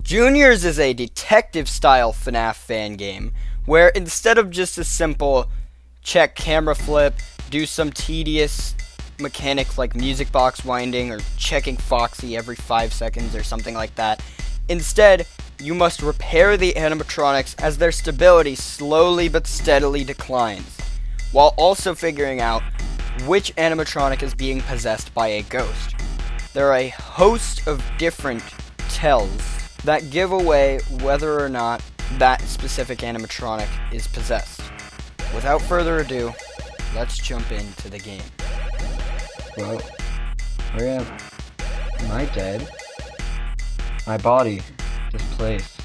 Juniors is a detective-style FNaF fan game, where instead of just a simple check camera flip, do some tedious mechanics like music box winding or checking Foxy every 5 seconds or something like that, instead, you must repair the animatronics as their stability slowly but steadily declines, while also figuring out which animatronic is being possessed by a ghost. There are a host of different tells that give away whether or not that specific animatronic is possessed. Without further ado, let's jump into the game. Well, where am I dead? My body, this place,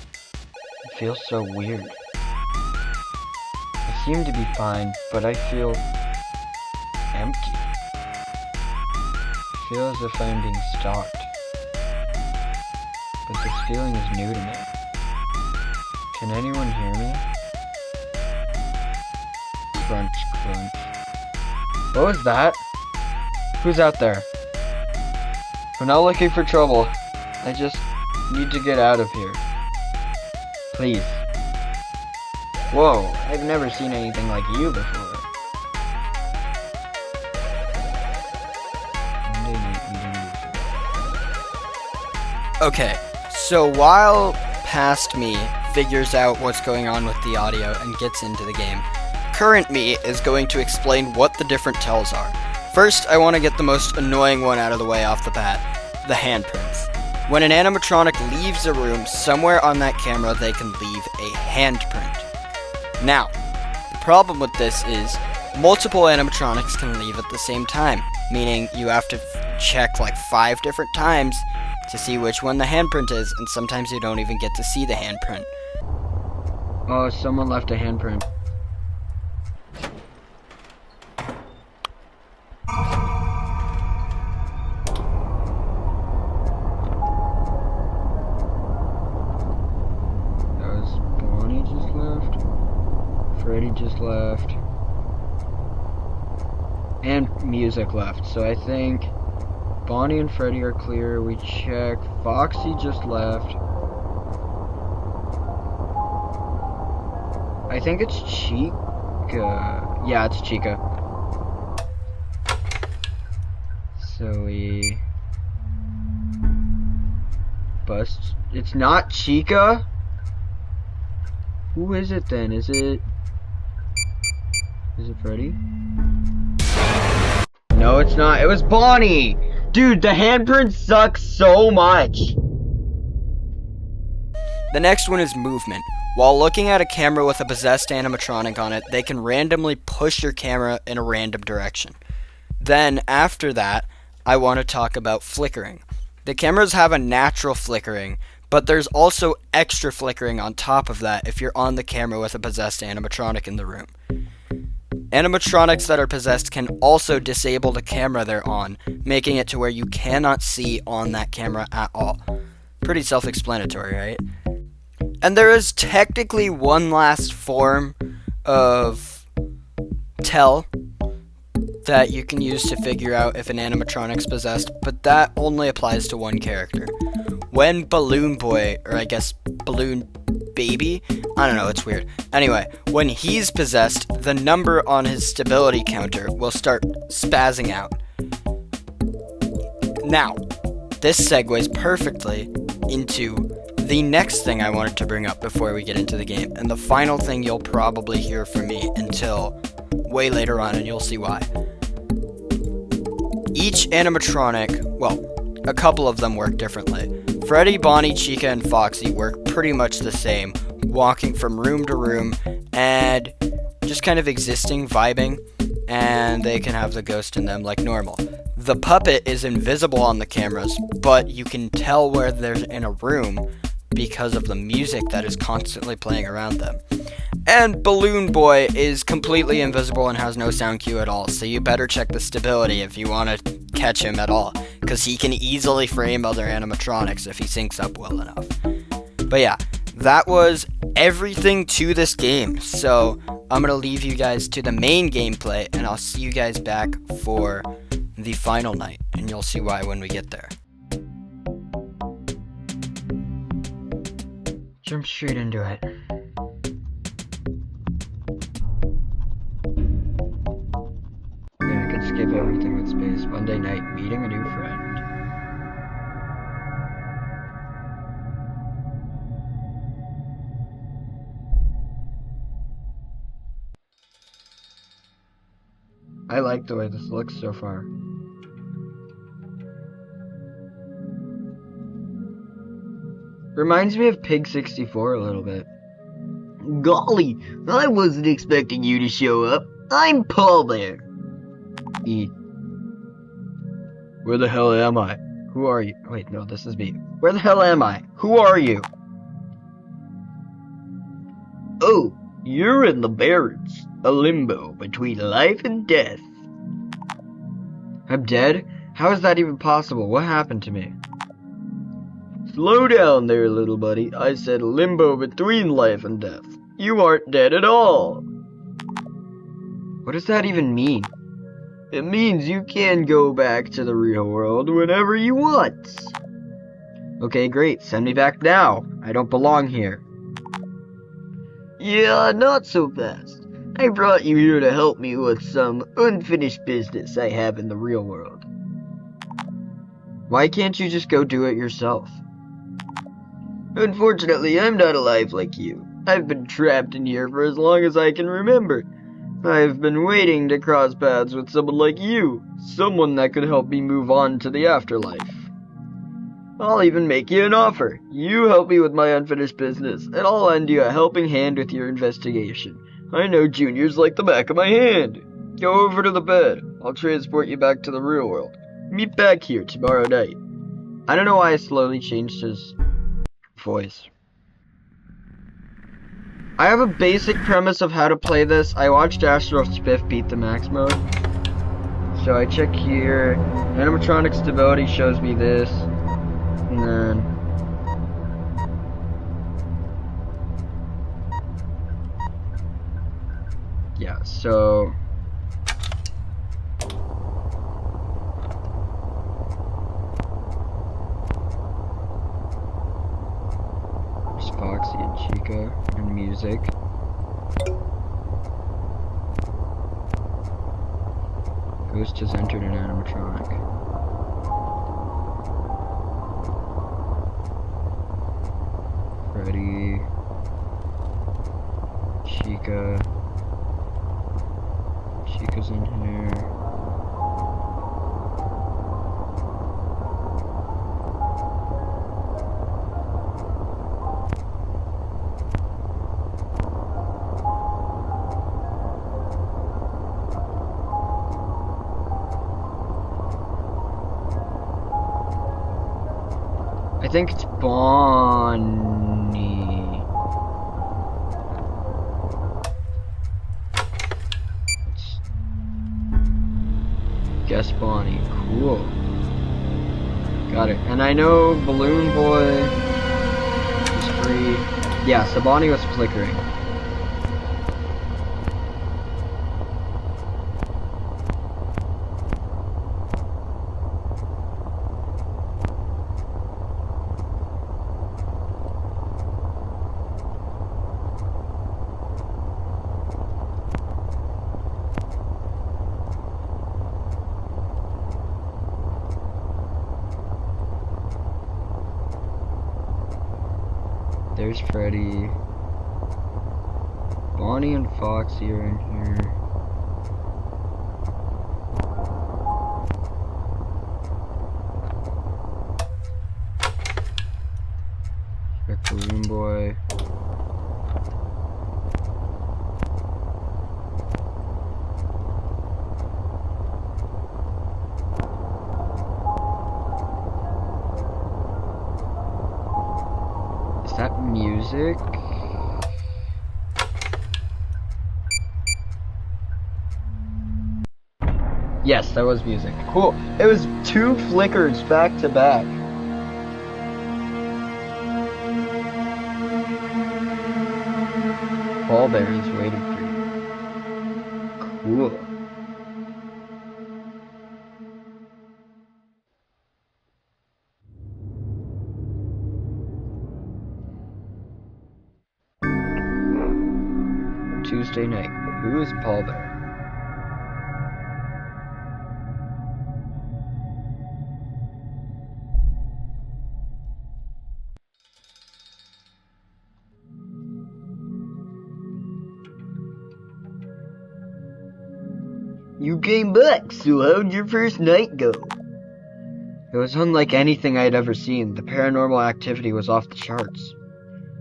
it feels so weird. I seem to be fine, but I feel empty. I feel as if I'm being stalked. But this feeling is new to me. Can anyone hear me? Crunch, crunch. What was that? Who's out there? I'm not looking for trouble. I just need to get out of here. Please. Whoa, I've never seen anything like you before. Okay, so while past me figures out what's going on with the audio and gets into the game, current me is going to explain what the different tells are. First, I want to get the most annoying one out of the way off the bat, the handprints. When an animatronic leaves a room, somewhere on that camera they can leave a handprint. Now, the problem with this is multiple animatronics can leave at the same time, meaning you have to check like 5 different times to see which one the handprint is, and sometimes you don't even get to see the handprint. Oh, someone left a handprint. That was Bonnie just left. Freddy just left. And music left, so I think Bonnie and Freddy are clear. We check. Foxy just left. I think it's Chica. Yeah, it's Chica. So we bust. It's not Chica? Who is it then? Is it Freddy? No, it's not. It was Bonnie! Dude, the handprint sucks so much! The next one is movement. While looking at a camera with a possessed animatronic on it, they can randomly push your camera in a random direction. Then, after that, I want to talk about flickering. The cameras have a natural flickering, but there's also extra flickering on top of that if you're on the camera with a possessed animatronic in the room. Animatronics that are possessed can also disable the camera they're on, making it to where you cannot see on that camera at all. Pretty self-explanatory, right? And there is technically one last form of tell that you can use to figure out if an animatronic's possessed, but that only applies to one character. When Balloon Boy, or I guess Balloon Baby? I don't know, it's weird. Anyway, when he's possessed, the number on his stability counter will start spazzing out. Now, this segues perfectly into the next thing I wanted to bring up before we get into the game, and the final thing you'll probably hear from me until way later on, and you'll see why. Each animatronic, well, a couple of them work differently. Freddy, Bonnie, Chica, and Foxy work pretty much the same, walking from room to room and just kind of existing, vibing, and they can have the ghost in them like normal. The puppet is invisible on the cameras, but you can tell where they're in a room because of the music that is constantly playing around them. And Balloon Boy is completely invisible and has no sound cue at all, so you better check the stability if you want to catch him at all, because he can easily frame other animatronics if he syncs up well enough. But yeah, that was everything to this game, so I'm going to leave you guys to the main gameplay, and I'll see you guys back for the final night, and you'll see why when we get there. jump straight into it. Yeah, I could skip everything with space. Monday night, meeting a new friend. I like the way this looks so far. Reminds me of Pig 64 a little bit. Golly, I wasn't expecting you to show up. I'm Paulbear. E. Where the hell am I? Who are you? Wait, no, this is me. Where the hell am I? Who are you? Oh, you're in the barrens, a limbo between life and death. I'm dead? How is that even possible? What happened to me? Slow down there, little buddy. I said limbo between life and death. You aren't dead at all. What does that even mean? It means you can go back to the real world whenever you want. Okay, great. Send me back now. I don't belong here. Yeah, not so fast. I brought you here to help me with some unfinished business I have in the real world. Why can't you just go do it yourself? Unfortunately, I'm not alive like you. I've been trapped in here for as long as I can remember. I've been waiting to cross paths with someone like you, someone that could help me move on to the afterlife. I'll even make you an offer. You help me with my unfinished business, and I'll lend you a helping hand with your investigation. I know juniors like the back of my hand. Go over to the bed. I'll transport you back to the real world. Meet back here tomorrow night. I don't know why I slowly changed his voice. I have a basic premise of how to play this. I watched Astro Spiff beat the max mode. So I check here. Animatronic stability shows me this. And then yeah, so there's Foxy and Chica and music. Ghost has entered an animatronic. Freddy, Chica's in here. I think it's Bonnie. Let's guess Bonnie. Cool. Got it. And I know Balloon Boy is free. Yeah, so Bonnie was flickering. There's Freddy. Bonnie and Foxy are in here. Check Balloon Boy. Is that music? Yes, that was music. Cool. It was 2 flickers back to back. Paulbear is waiting for you. Cool. Tuesday night. Who is Paulbear? You came back, so how'd your first night go? It was unlike anything I had ever seen. The paranormal activity was off the charts.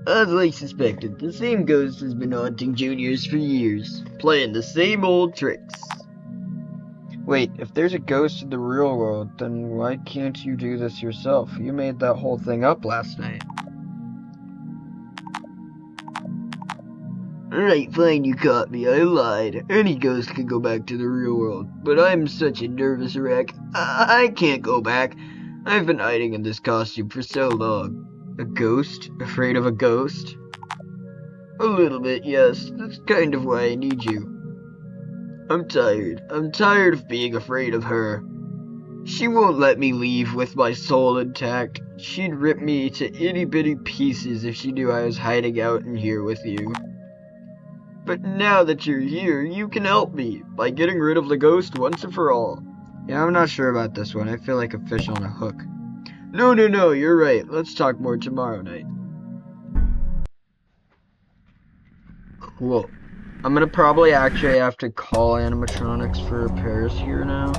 As I suspected, the same ghost has been haunting juniors for years, playing the same old tricks. Wait, if there's a ghost in the real world, then why can't you do this yourself? You made that whole thing up last night. Alright, fine, you caught me. I lied. Any ghost can go back to the real world, but I'm such a nervous wreck. I can't go back. I've been hiding in this costume for so long. A ghost? Afraid of a ghost? A little bit, yes. That's kind of why I need you. I'm tired. I'm tired of being afraid of her. She won't let me leave with my soul intact. She'd rip me to itty-bitty pieces if she knew I was hiding out in here with you. But now that you're here, you can help me by getting rid of the ghost once and for all. Yeah, I'm not sure about this one. I feel like a fish on a hook. No, you're right. Let's talk more tomorrow night. Cool. I'm gonna probably actually have to call animatronics for repairs here now.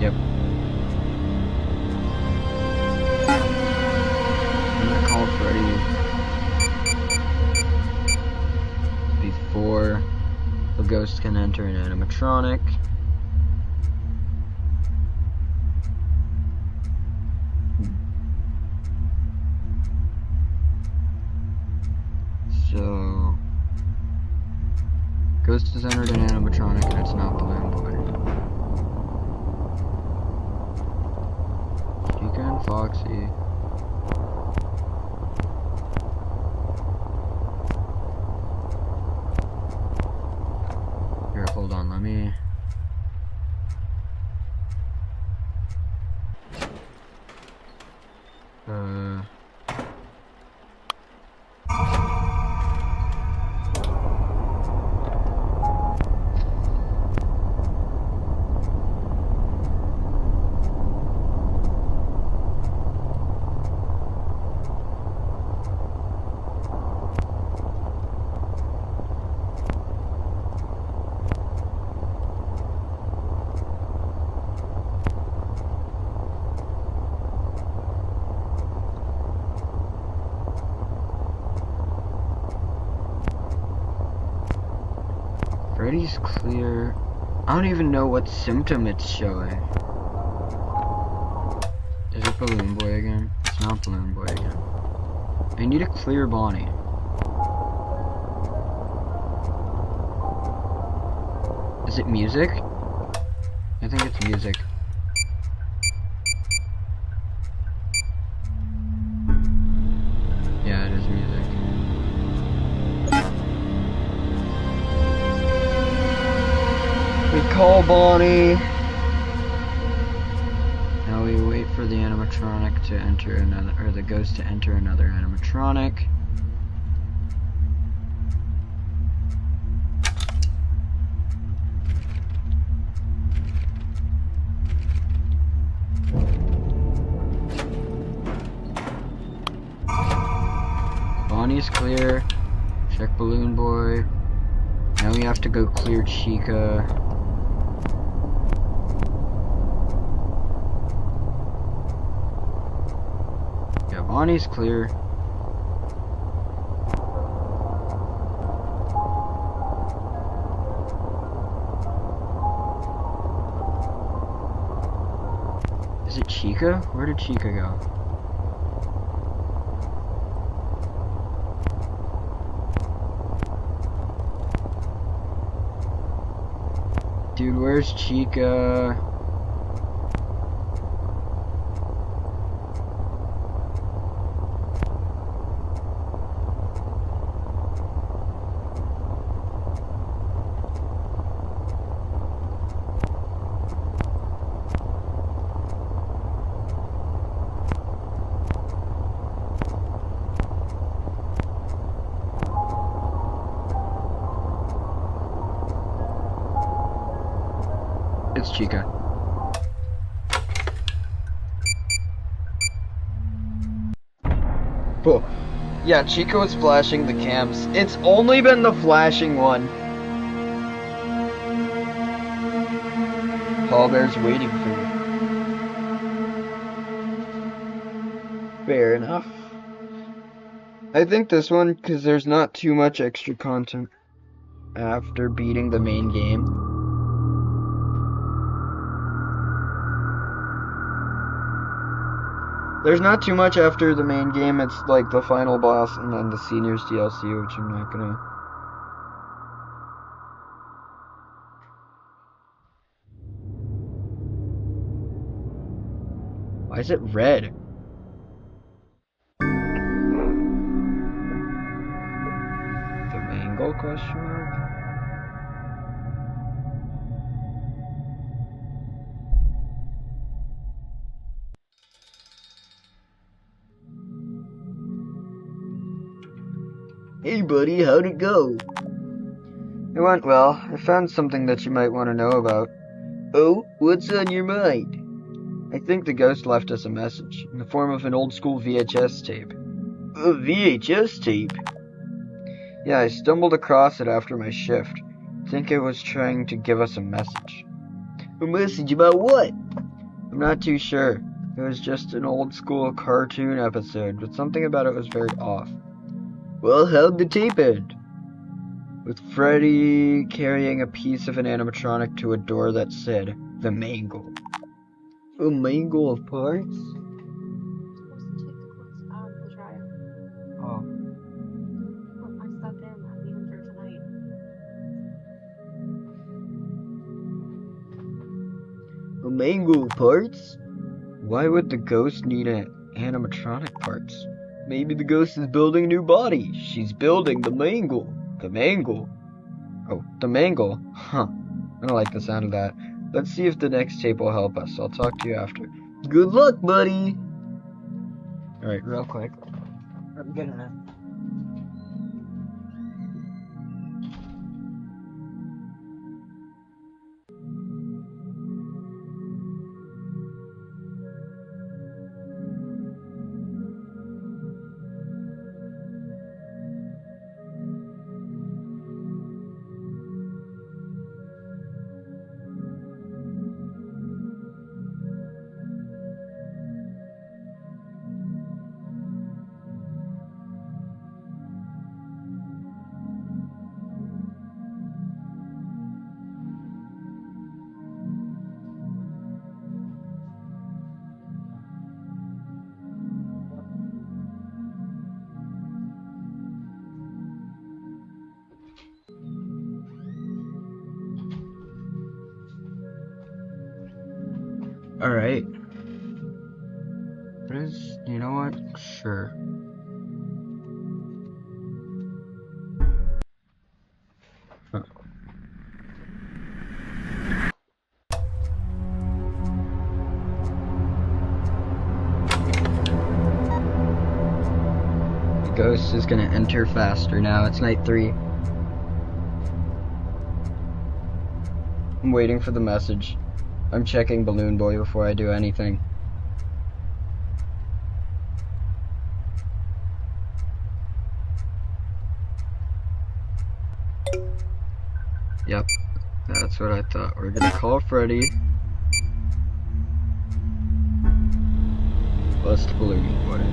Yep. I'm gonna call Freddy before the ghost can enter an animatronic. So, ghost has entered an animatronic and it's not Balloon Boy. Chica and Foxy. Here, hold on, let me... Freddy's clear. I don't even know what symptom it's showing. Is it Balloon Boy again? It's not Balloon Boy again. I need a clear Bonnie. Is it music? I think it's music. Yeah, it is music. We call Bonnie. Now we wait for the animatronic to enter another, or the ghost to enter another animatronic. Bonnie's clear. Check Balloon Boy. Now we have to go clear Chica. Yeah, Bonnie's clear. Is it Chica? Where did Chica go? Dude, where's Chica? It's Chica. Oh. Yeah, Chica was flashing the cams. It's only been the flashing one. Paulbear's waiting for you. Fair enough. I think this one, because there's not too much extra content after beating the main game. There's not too much after the main game. It's like the final boss and then the seniors DLC, which I'm not gonna... Why is it red? The Mangle question mark? Hey buddy, how'd it go? It went well. I found something that you might want to know about. Oh, what's on your mind? I think the ghost left us a message, in the form of an old school VHS tape. A VHS tape? Yeah, I stumbled across it after my shift. I think it was trying to give us a message. A message about what? I'm not too sure. It was just an old school cartoon episode, but something about it was very off. Well, how'd the tape end? With Freddy carrying a piece of an animatronic to a door that said, "The Mangle." A mangle of parts? Oh. A mangle of parts? Why would the ghost need animatronic parts? Maybe the ghost is building a new body. She's building the mangle. The Mangle? Oh, the Mangle? Huh. I don't like the sound of that. Let's see if the next tape will help us. I'll talk to you after. Good luck, buddy. Alright, real quick. I'm getting it. Alright. You know what? Sure. Huh. The ghost is gonna enter faster now. It's night 3. I'm waiting for the message. I'm checking Balloon Boy before I do anything. Yep, that's what I thought. We're gonna call Freddy. Bust Balloon Boy.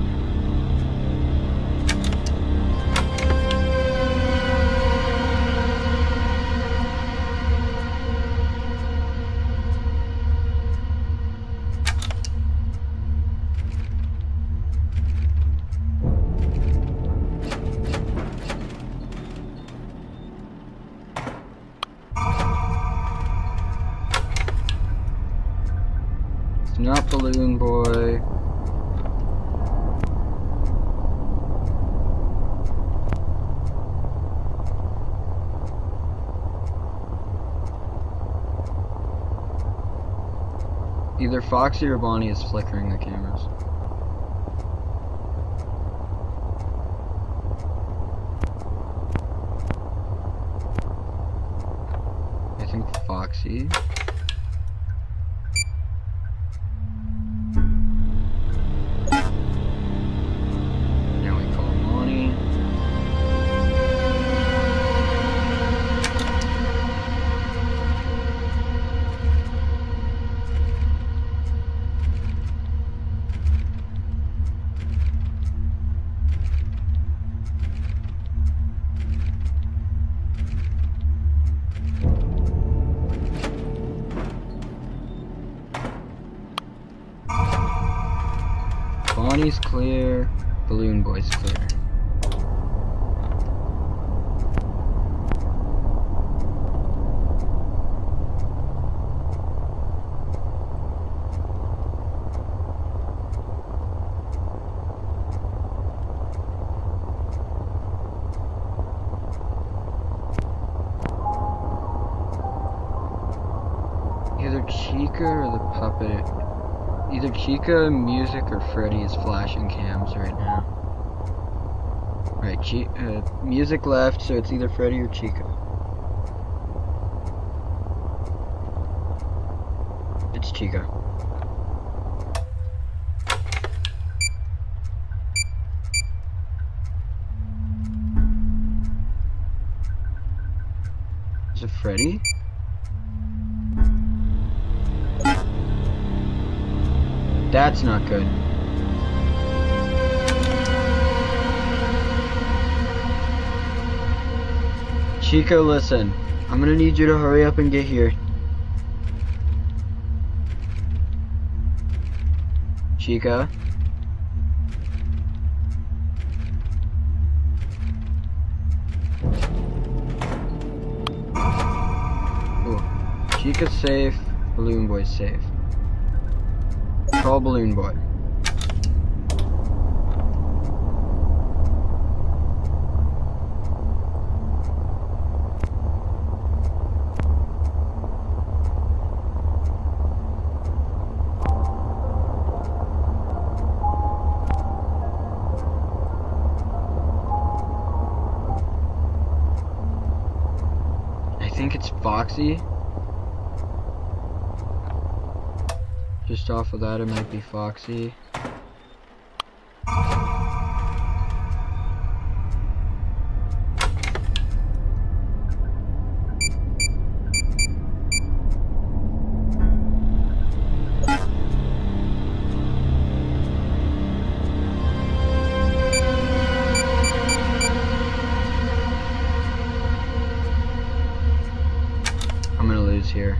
It's not Balloon Boy. Either Foxy or Bonnie is flickering the cameras. I think Foxy. Now we call Bonnie. Bonnie's clear, Balloon Boy's clear. Either Chica or the puppet. Either Chica, Music, or Freddy is flashing cams right now. Right, Music left, so it's either Freddy or Chica. It's Chica. Is it Freddy? That's not good. Chica, listen. I'm gonna need you to hurry up and get here. Chica? Ooh. Chica's safe. Balloon Boy's safe. Call Balloon Boy. I think it's Foxy. Just off of that, it might be Foxy. I'm gonna lose here.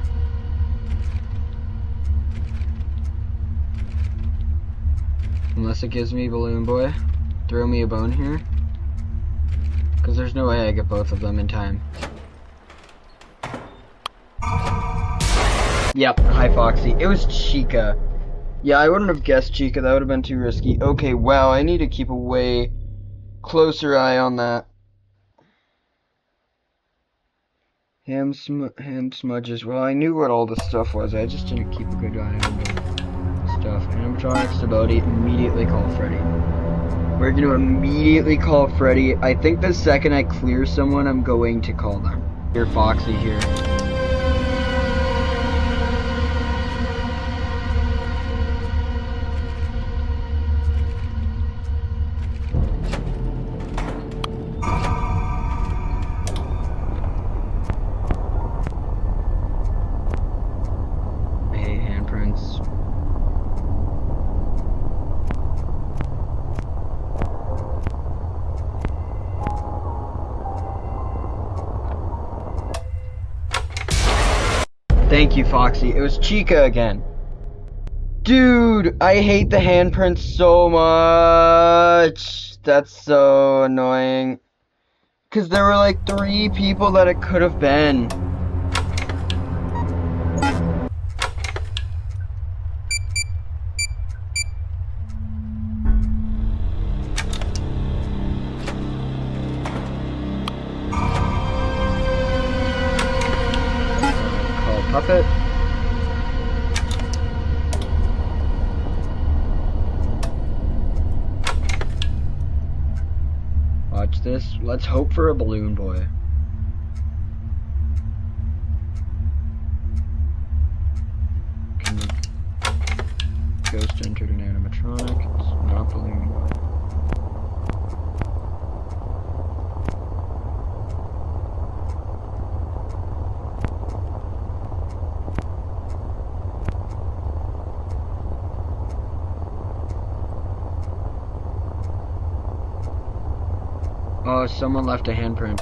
Unless it gives me Balloon Boy. Throw me a bone here. Because there's no way I get both of them in time. Yep, hi Foxy. It was Chica. Yeah, I wouldn't have guessed Chica. That would have been too risky. Okay, wow, I need to keep a way closer eye on that. Ham smudges. Well, I knew what all the stuff was. I just didn't keep a good eye on the stuff. Animatronics to Bodhi. Immediately call Freddy. We're going to immediately call Freddy. I think the second I clear someone, I'm going to call them. Here's Foxy here. Thank you, Foxy. It was Chica again. Dude, I hate the handprints so much. That's so annoying. Because there were like 3 people that it could have been. Puppet. Watch this. Let's hope for a balloon boy. Can the ghost entered an animatronic? It's not balloon boy. Oh, someone left a handprint.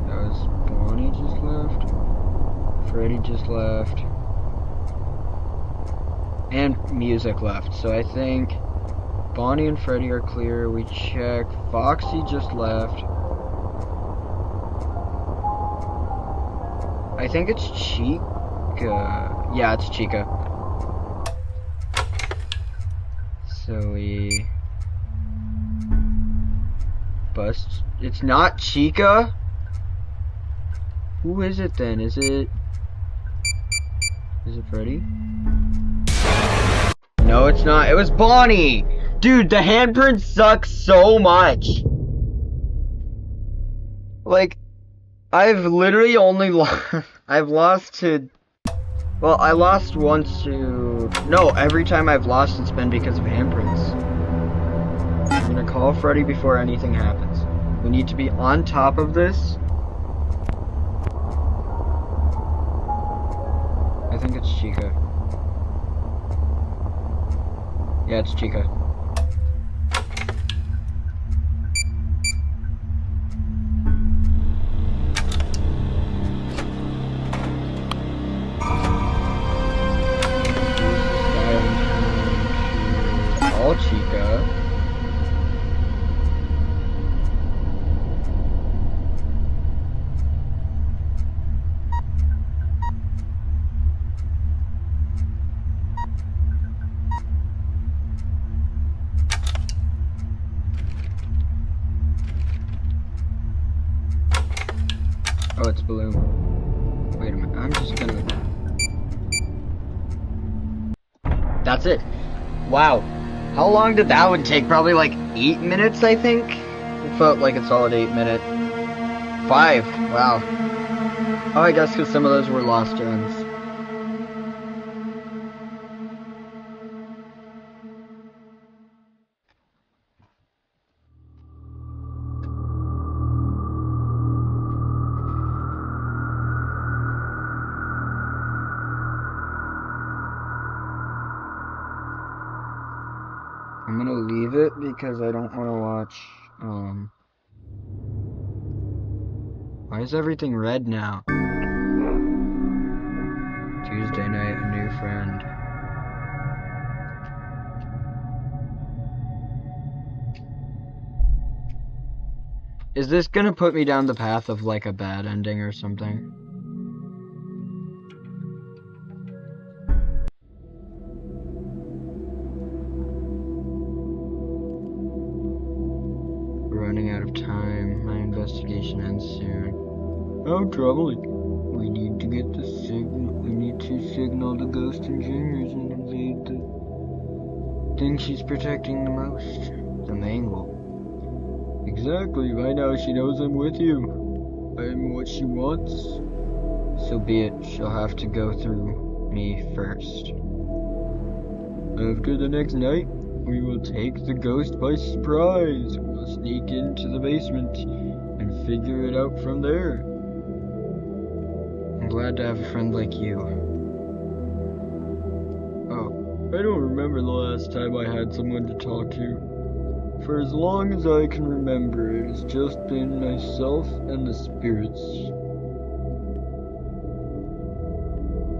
That was Bonnie just left. Freddy just left. And music left. So I think Bonnie and Freddy are clear. We check. Foxy just left. I think it's Chica. Yeah, it's Chica. So we bust. It's not Chica. Who is it then? Is it Freddy? No, it's not. It was Bonnie. Dude, the handprint sucks so much. Like, I've literally only I've lost to, well, I lost once to, no, every time I've lost it's been because of handprints. I'm gonna call Freddy before anything happens. We need to be on top of this. I think it's Chica. Yeah, it's Chica. Chica. Oh, it's Balloon. Wait a minute, I'm just gonna... That's it. Wow. How long did that one take? Probably like 8 minutes, I think? It felt like a solid 8 minute. 5. Wow. Oh, I guess because some of those were lost gens. I'm gonna leave it because I don't want to watch, why is everything red now? Tuesday night, a new friend. Is this gonna put me down the path of like a bad ending or something? Running out of time. My investigation ends soon. How troubling. We need to get the signal. We need to signal the ghost and dreamers and invade the thing she's protecting the most. The Mangle. Exactly. By now she knows I'm with you. I'm what she wants. So be it. She'll have to go through me first. After the next night, we will take the ghost by surprise. We'll sneak into the basement and figure it out from there. I'm glad to have a friend like you. Oh, I don't remember the last time I had someone to talk to. For as long as I can remember, it has just been myself and the spirits.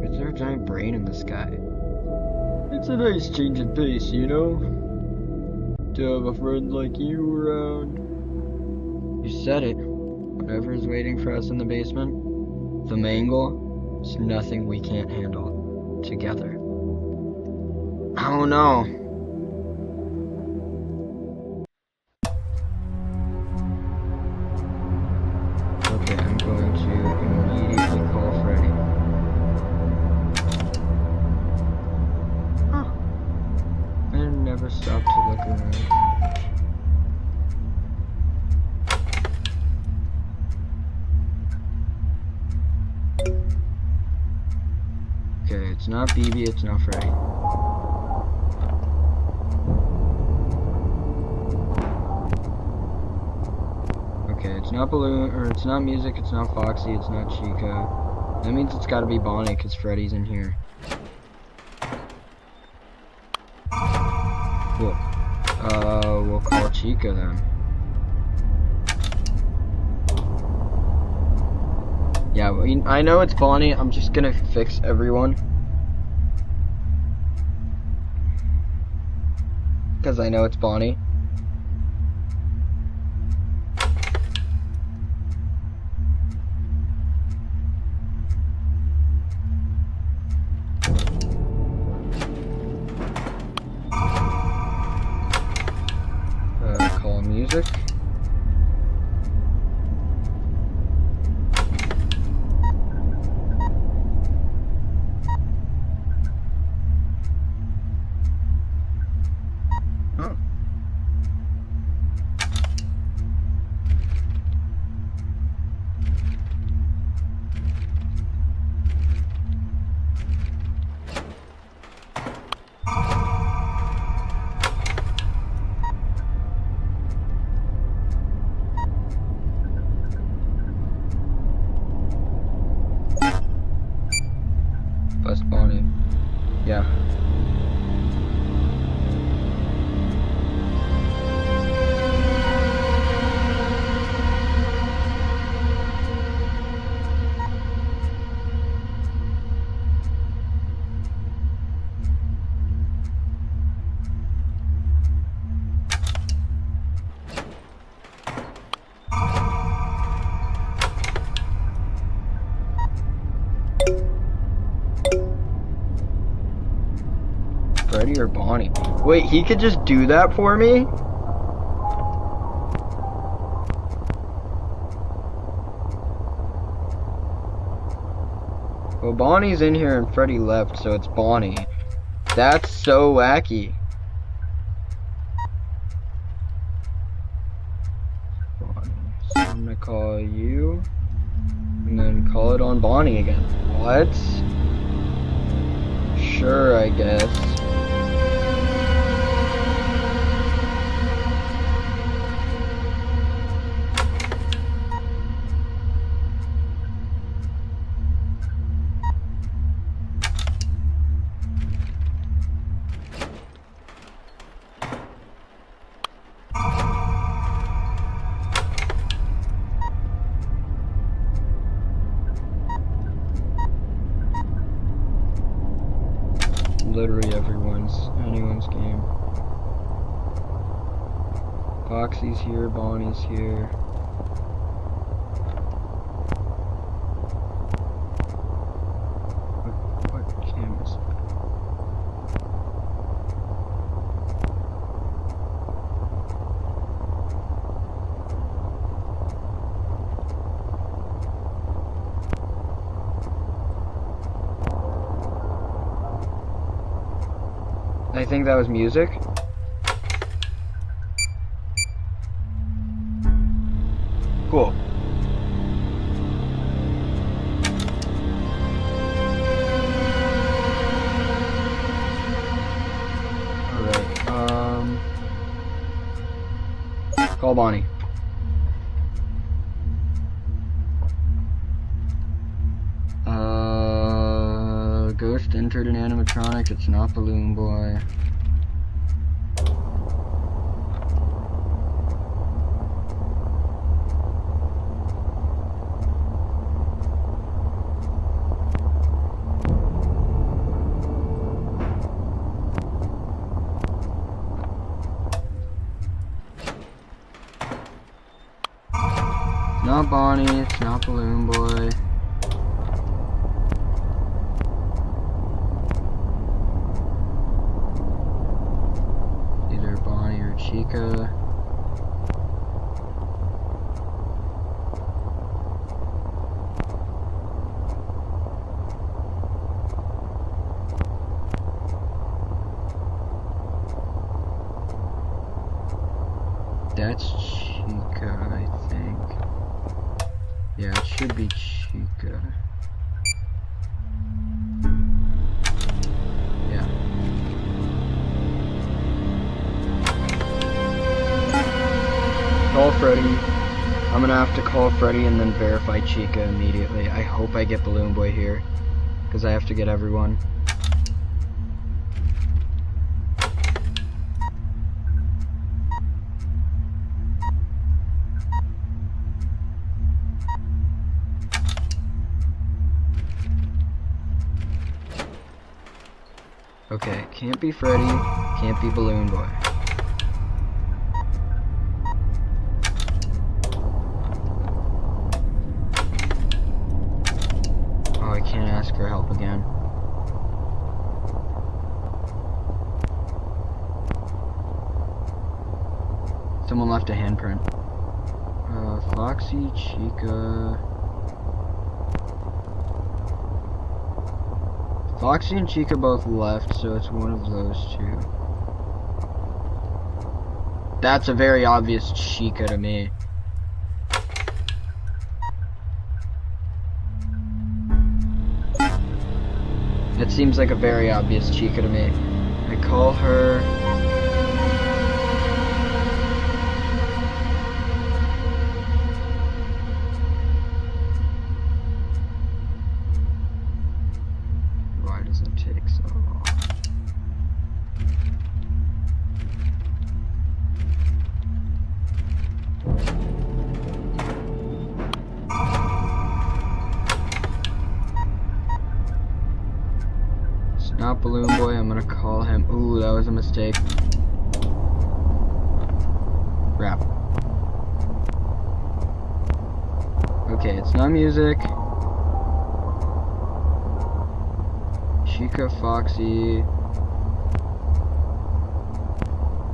Is there a giant brain in the sky? It's a nice change of pace, you know? To have a friend like you around. You said it. Whatever is waiting for us in the basement, the Mangle, is nothing we can't handle together. Oh no. Okay, I'm going to immediately call Freddy. Huh. I never stopped to look around. Okay, it's not BB, it's not Freddy. Okay, it's not Balloon, or it's not Music, it's not Foxy, it's not Chica. That means it's gotta be Bonnie, because Freddy's in here. Cool. We'll call Chica then. Yeah, I know it's Bonnie, I'm just gonna fix everyone. Because I know it's Bonnie. Call Music. Oh. Bust Bonnie. Yeah. Freddy or Bonnie? Wait, he could just do that for me? Well, Bonnie's in here and Freddy left, so it's Bonnie. That's so wacky. Bonnie. So I'm gonna call you, and then call it on Bonnie again. What? Sure, I guess. Literally anyone's game. Foxy's here, Bonnie's here. What cameras? I think that was Music. Cool. Alright, call Bonnie. Ghost entered an animatronic, it's not Balloon Boy. It's not Bonnie, it's not Balloon Boy. Chica. That's Chica, I think. Yeah, it should be Chica. Yeah. Call Freddy. I'm gonna have to call Freddy and then verify Chica immediately. I hope I get Balloon Boy here, because I have to get everyone. Okay, can't be Freddy, can't be Balloon Boy. Oh, I can't ask for help again. Someone left a handprint. Foxy, Chica... Foxy and Chica both left, so it's one of those two. That's a very obvious Chica to me. It seems like a very obvious Chica to me. I call her... Why does it take so long? It's not Balloon Boy, I'm gonna call him. Ooh, that was a mistake. Crap. Okay, it's not music. Chica, Foxy.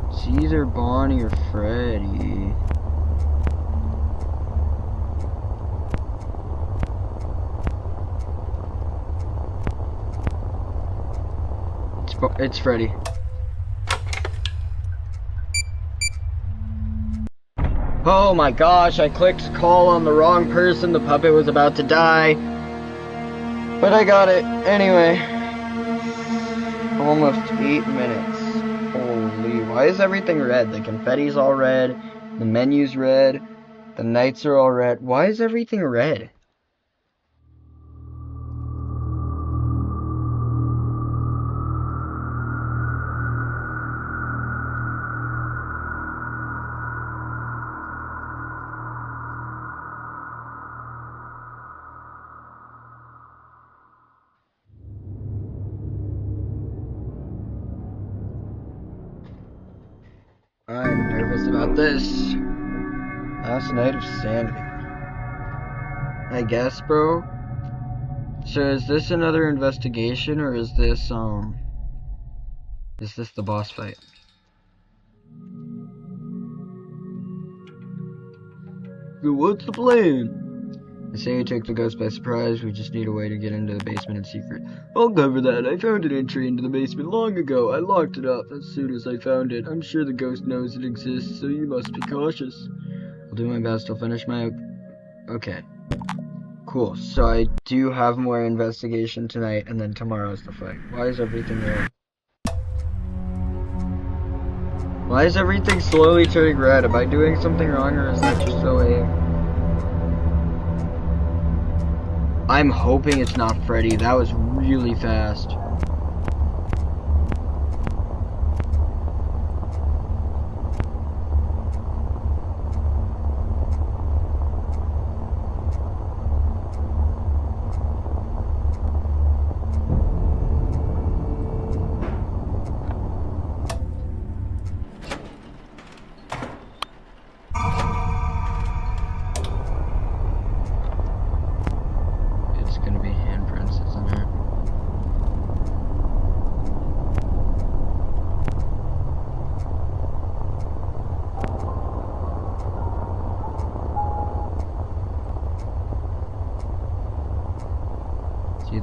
It's either Bonnie or Freddy. It's Freddy. Oh my gosh, I clicked call on the wrong person. The puppet was about to die. But I got it anyway. Almost 8 minutes. Holy, why is everything red? The confetti's all red, the menu's red, the nights are all red. Why is everything red? I'm nervous about this. Last night of sanity. I guess, bro. So is this another investigation, or is this the boss fight? So what's the plan? I say we took the ghost by surprise. We just need a way to get into the basement in secret. I'll cover that. I found an entry into the basement long ago. I locked it up as soon as I found it. I'm sure the ghost knows it exists, so you must be cautious. I'll do my best. I'll finish my... Okay. Cool. So I do have more investigation tonight, and then tomorrow's the fight. Why is everything red? Why is everything slowly turning red? Am I doing something wrong, or is that just the way... I'm hoping it's not Freddy. That was really fast.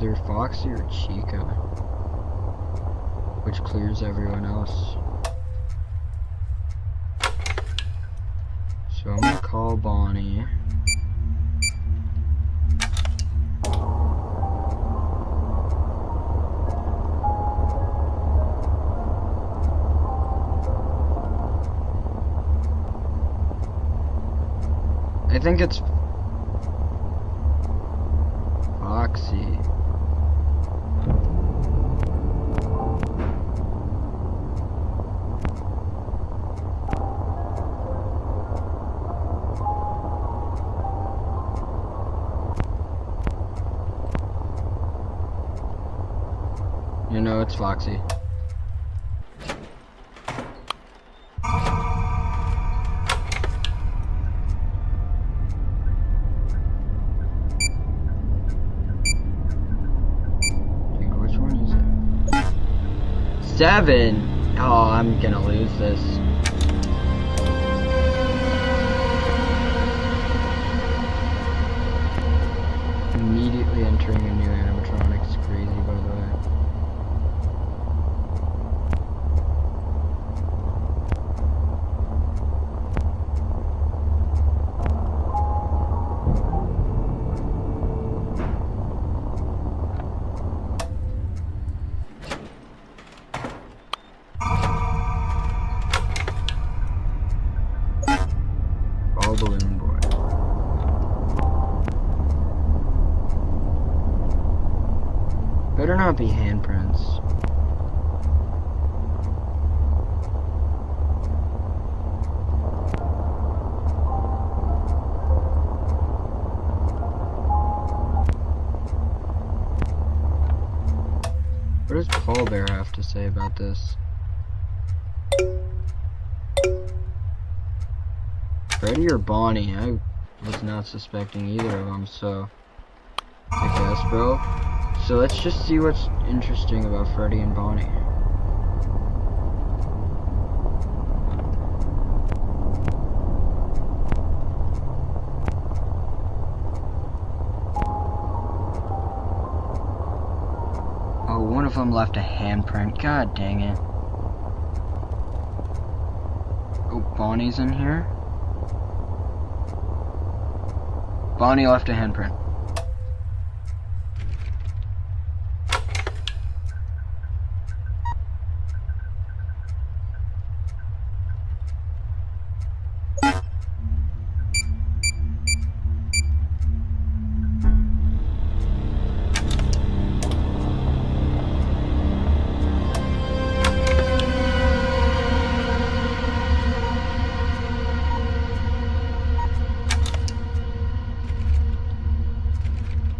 either Foxy or Chica, which clears everyone else. So I'm gonna call Bonnie. I think it's Foxy. You know, it's Foxy. Which one is it? 7! Oh, I'm gonna lose this. Immediately entering a new animatronic is crazy, by the way. All balloon boy. Better not be handprints. What does Paulbear have to say about this? Freddy or Bonnie? I was not suspecting either of them, so I guess, bro. So let's just see what's interesting about Freddy and Bonnie. Oh, one of them left a handprint. God dang it. Oh, Bonnie's in here? Bonnie left a handprint.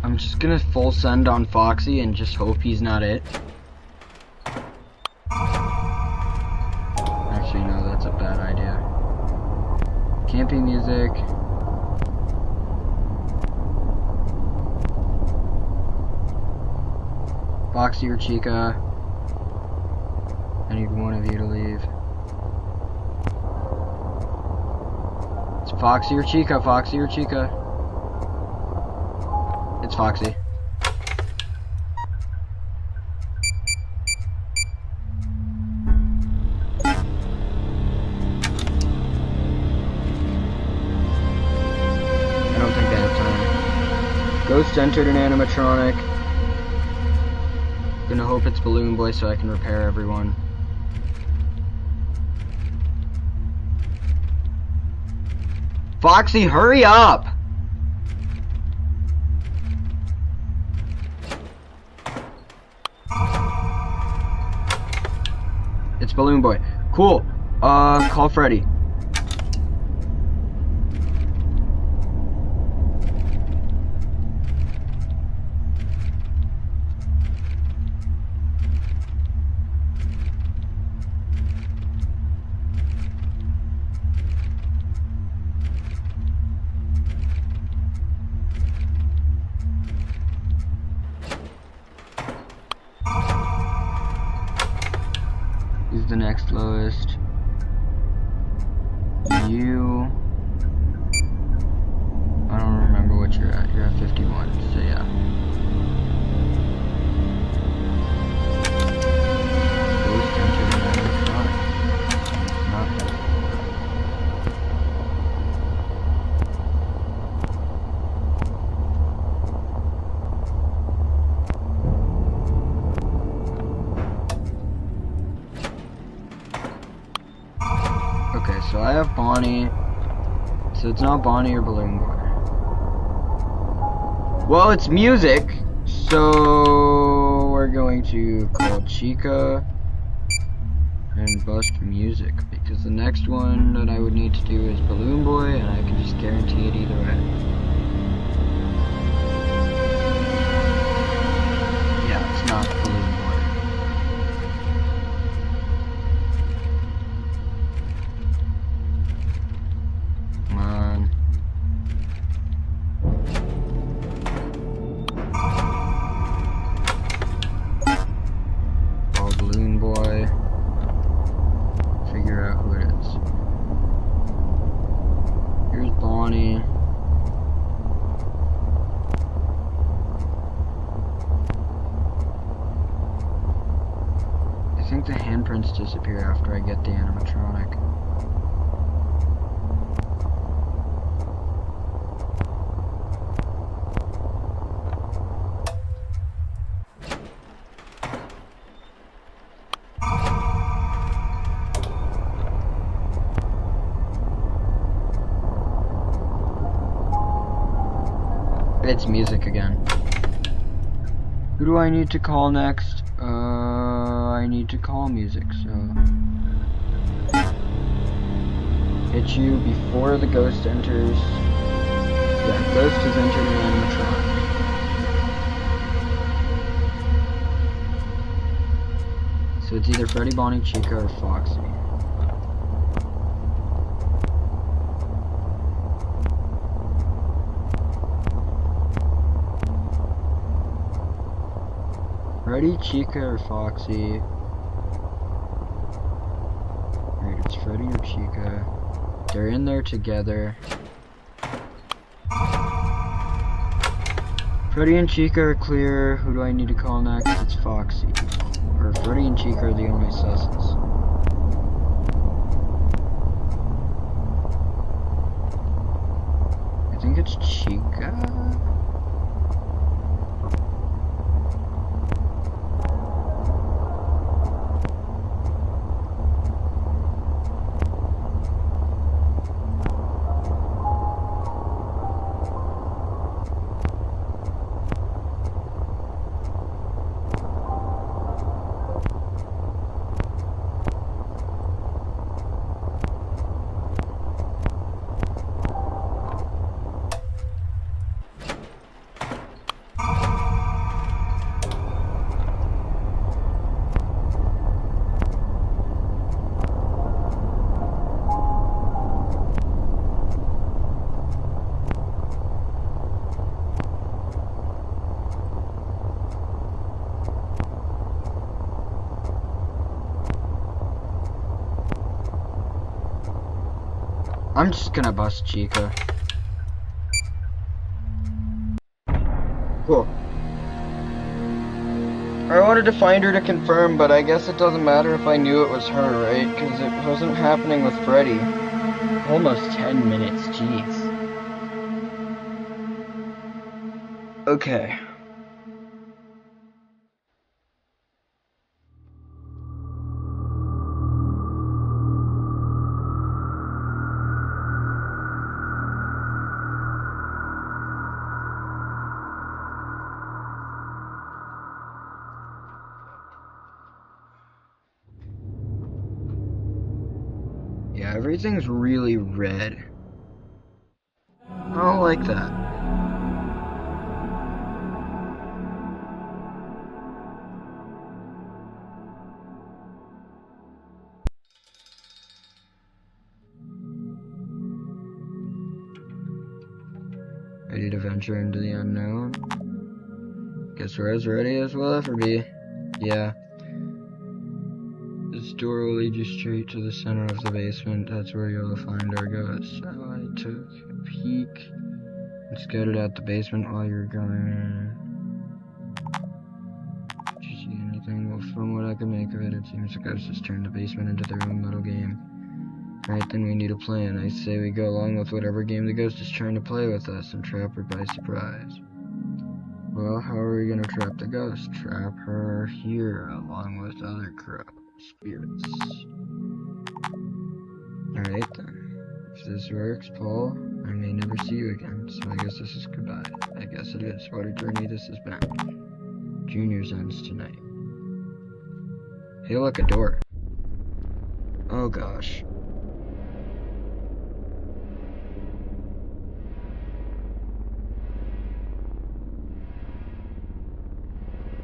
I'm just gonna full send on Foxy and just hope he's not it. Actually, no, that's a bad idea. Camping music. Foxy or Chica. I need one of you to leave. It's Foxy or Chica, Foxy or Chica. It's Foxy. I don't think they have time. Ghost entered an animatronic. Gonna hope it's Balloon Boy so I can repair everyone. Foxy, hurry up! It's Balloon Boy. Cool. Call Freddy. Who's the next lowest? You. I don't remember what you're at. You're at 51, so yeah. Okay, so I have Bonnie. So it's not Bonnie or Balloon Boy. Well, it's music. So we're going to call Chica and bust music, because the next one that I would need to do is Balloon Boy, and I can just guarantee it either way. Yeah, it's not Balloon Boy. Come on. Call Balloon Boy. Figure out who it is. Here's Bonnie. I think the handprints disappear after I get the animatronic. It's music again. Who do I need to call next? I need to call music, so... Hit you before the ghost enters. Yeah, ghost has entered an animatronic. So it's either Freddy, Bonnie, Chica, or Foxy. Freddy, Chica, or Foxy? Alright, it's Freddy or Chica. They're in there together. Freddy and Chica are clear. Who do I need to call next? It's Foxy. Or Freddy and Chica are the only susses. I think it's Chica? I'm just gonna bust Chica. Cool. I wanted to find her to confirm, but I guess it doesn't matter if I knew it was her, right? Because it wasn't happening with Freddy. Almost 10 minutes, jeez. Okay. Yeah, everything's really red. I don't like that. Ready to venture into the unknown? Guess we're as ready as we'll ever be. Yeah. This door will lead you straight to the center of the basement. That's where you'll find our ghost. So I took a peek and scouted out the basement while you were going. Did you see anything? Well, from what I can make of it, it seems the ghost has turned the basement into their own little game. Right, then we need a plan. I say we go along with whatever game the ghost is trying to play with us and trap her by surprise. Well, how are we gonna trap the ghost? Trap her here along with other spirits. Alright. Alright then. If this works, Paul, I may never see you again, so I guess this is goodbye. I guess it is. What a journey this has been. Junior's ends tonight. Hey look, a door. Oh gosh.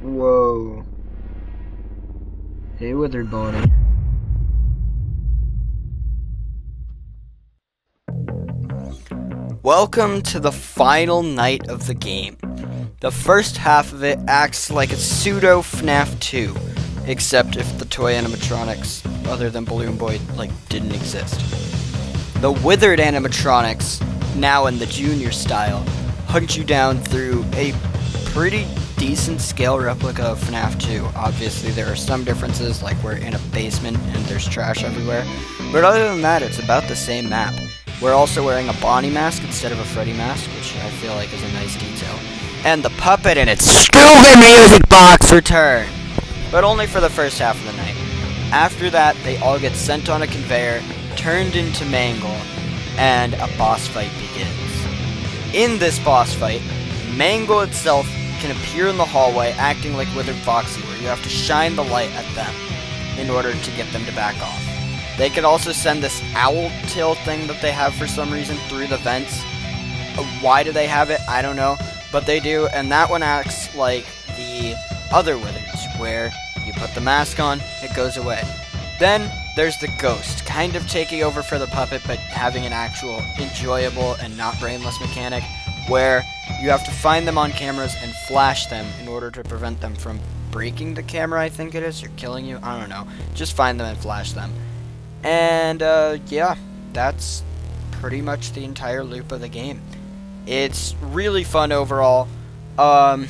Whoa. Hey withered body. Welcome to the final night of the game. The first half of it acts like a pseudo FNaF 2, except if the toy animatronics, other than Balloon Boy, didn't exist. The withered animatronics, now in the junior style, hunt you down through a pretty decent scale replica of FNaF 2. Obviously there are some differences, like we're in a basement and there's trash everywhere, but other than that it's about the same map. We're also wearing a Bonnie mask instead of a Freddy mask, which I feel like is a nice detail. And the puppet in its stupid music box return! But only for the first half of the night. After that, they all get sent on a conveyor, turned into Mangle, and a boss fight begins. In this boss fight, Mangle itself can appear in the hallway acting like Withered Foxy, where you have to shine the light at them in order to get them to back off. They can also send this owl tail thing that they have for some reason through the vents. Why do they have it? I don't know. But they do, and that one acts like the other Withers, where you put the mask on, it goes away. Then there's the ghost, kind of taking over for the puppet, but having an actual enjoyable and not brainless mechanic, where you have to find them on cameras and flash them in order to prevent them from breaking the camera, I think it is, or killing you. I don't know. Just find them and flash them. And, yeah, that's pretty much the entire loop of the game. It's really fun overall. I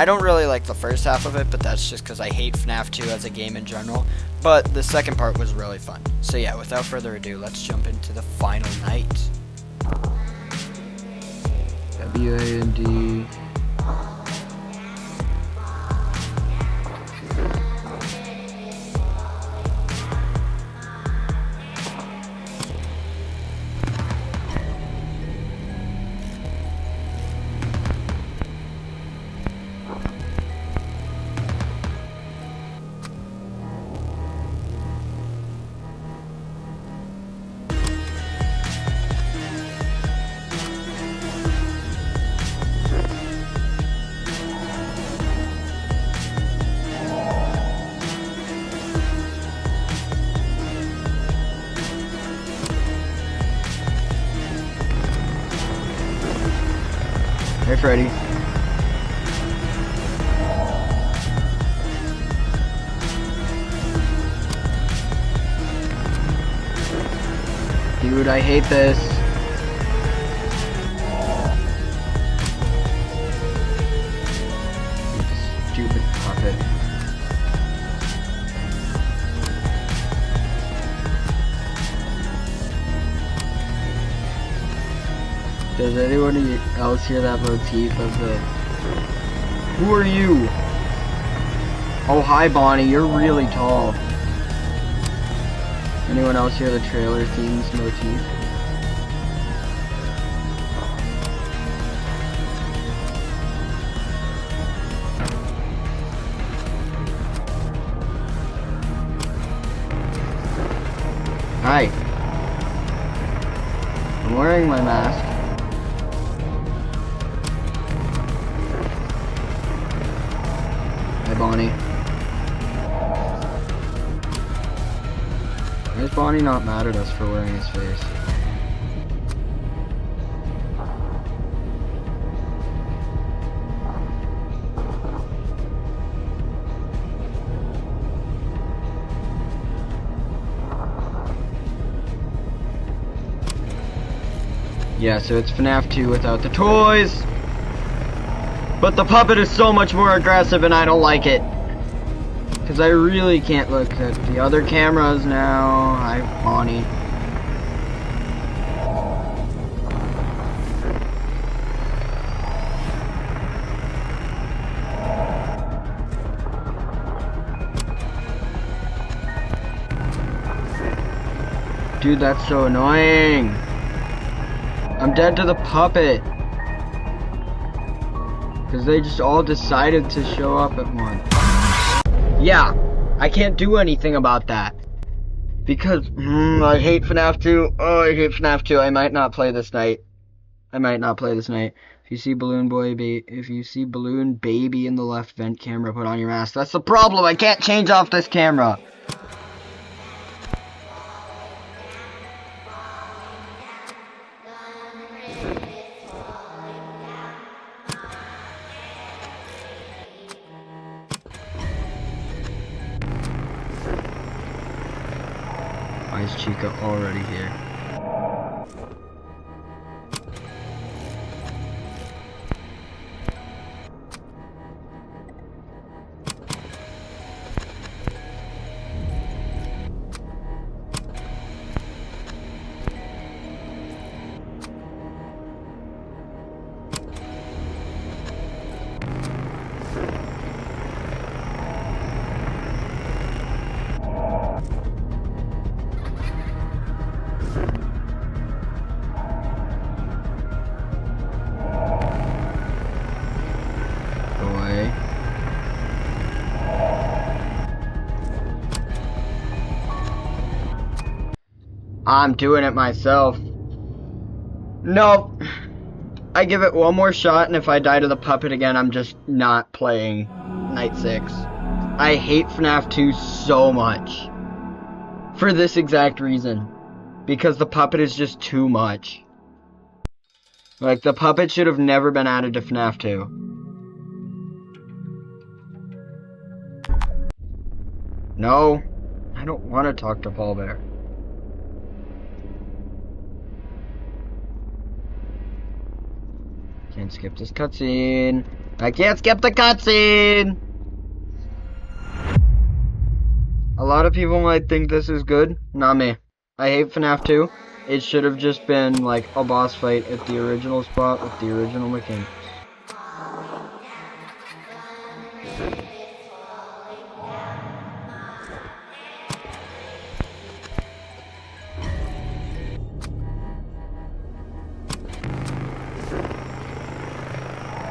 don't really like the first half of it, but that's just because I hate FNaF 2 as a game in general. But the second part was really fun. So yeah, without further ado, let's jump into the final night. WAND. Hey, Freddy. Dude, I hate this. Stupid puppet. Does anyone else hear that motif of the... Who are you? Oh, hi Bonnie, you're really tall. Anyone else hear the trailer themes motif? Hi. I'm wearing my mask. Hi, Bonnie. Why is Bonnie not mad at us for wearing his face? Yeah, so it's FNaF 2 without the toys! But the puppet is so much more aggressive and I don't like it. Because I really can't look at the other cameras now. Hi, Bonnie. Dude, that's so annoying. I'm dead to the puppet. Because they just all decided to show up at once. Yeah, I can't do anything about that. Because, I hate FNaF 2. Oh, I hate FNaF 2. I might not play this night. If you see Balloon Baby in the left vent camera, put on your mask. That's the problem. I can't change off this camera. Why is Chica already here? I'm doing it myself. Nope. I give it one more shot, and if I die to the puppet again, I'm just not playing Night 6. I hate FNaF 2 so much. For this exact reason. Because the puppet is just too much. Like, the puppet should have never been added to FNaF 2. No. I don't want to talk to Paulbear. Can't skip this cutscene. I can't skip the cutscene! A lot of people might think this is good. Not me. I hate FNaF 2. It should have just been like a boss fight at the original spot with the original mechanics.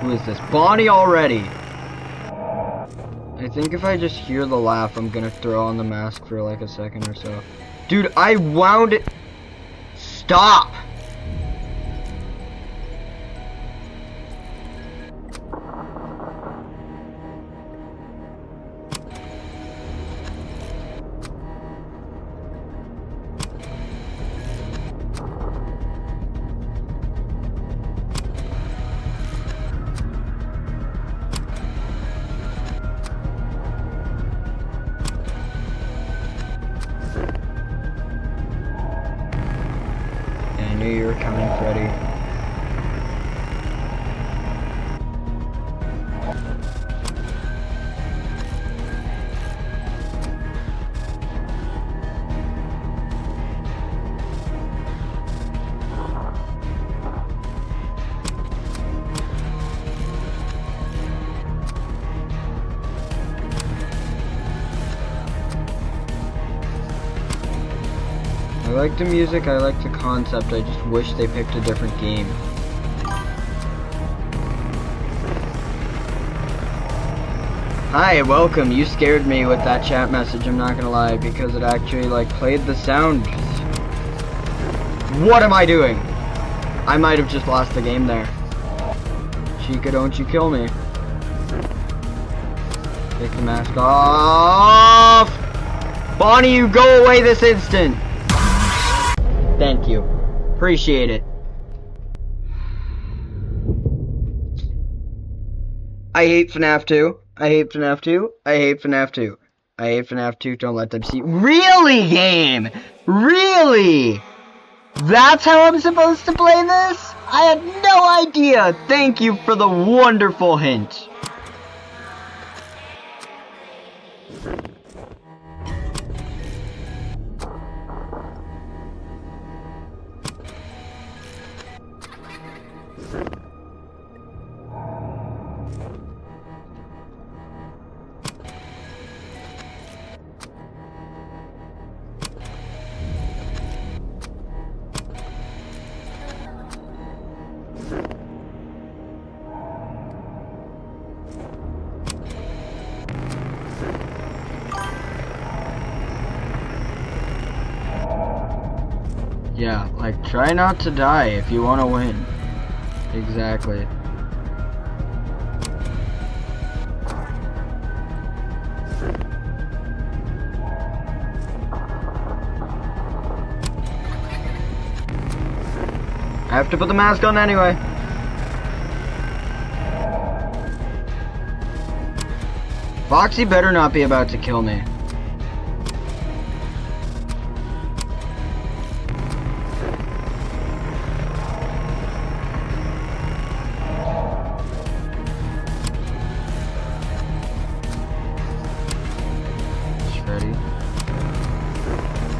Who is this? Bonnie already! I think if I just hear the laugh, I'm gonna throw on the mask for like a second or so. Dude, I wound it. Stop! I knew you were coming, Freddy. I like the music, I like the concept, I just wish they picked a different game. Hi, welcome. You scared me with that chat message, I'm not gonna lie, because it actually, like, played the sound. What am I doing? I might have just lost the game there. Chica, don't you kill me. Take the mask off! Bonnie, you go away this instant! Thank you. Appreciate it. I hate FNaF 2. I hate FNaF 2. I hate FNaF 2. I hate FNaF 2. Don't let them see. Really, game? Really? That's how I'm supposed to play this? I had no idea. Thank you for the wonderful hint. Yeah, like, try not to die if you want to win. Exactly. I have to put the mask on anyway. Foxy better not be about to kill me. It's Freddy.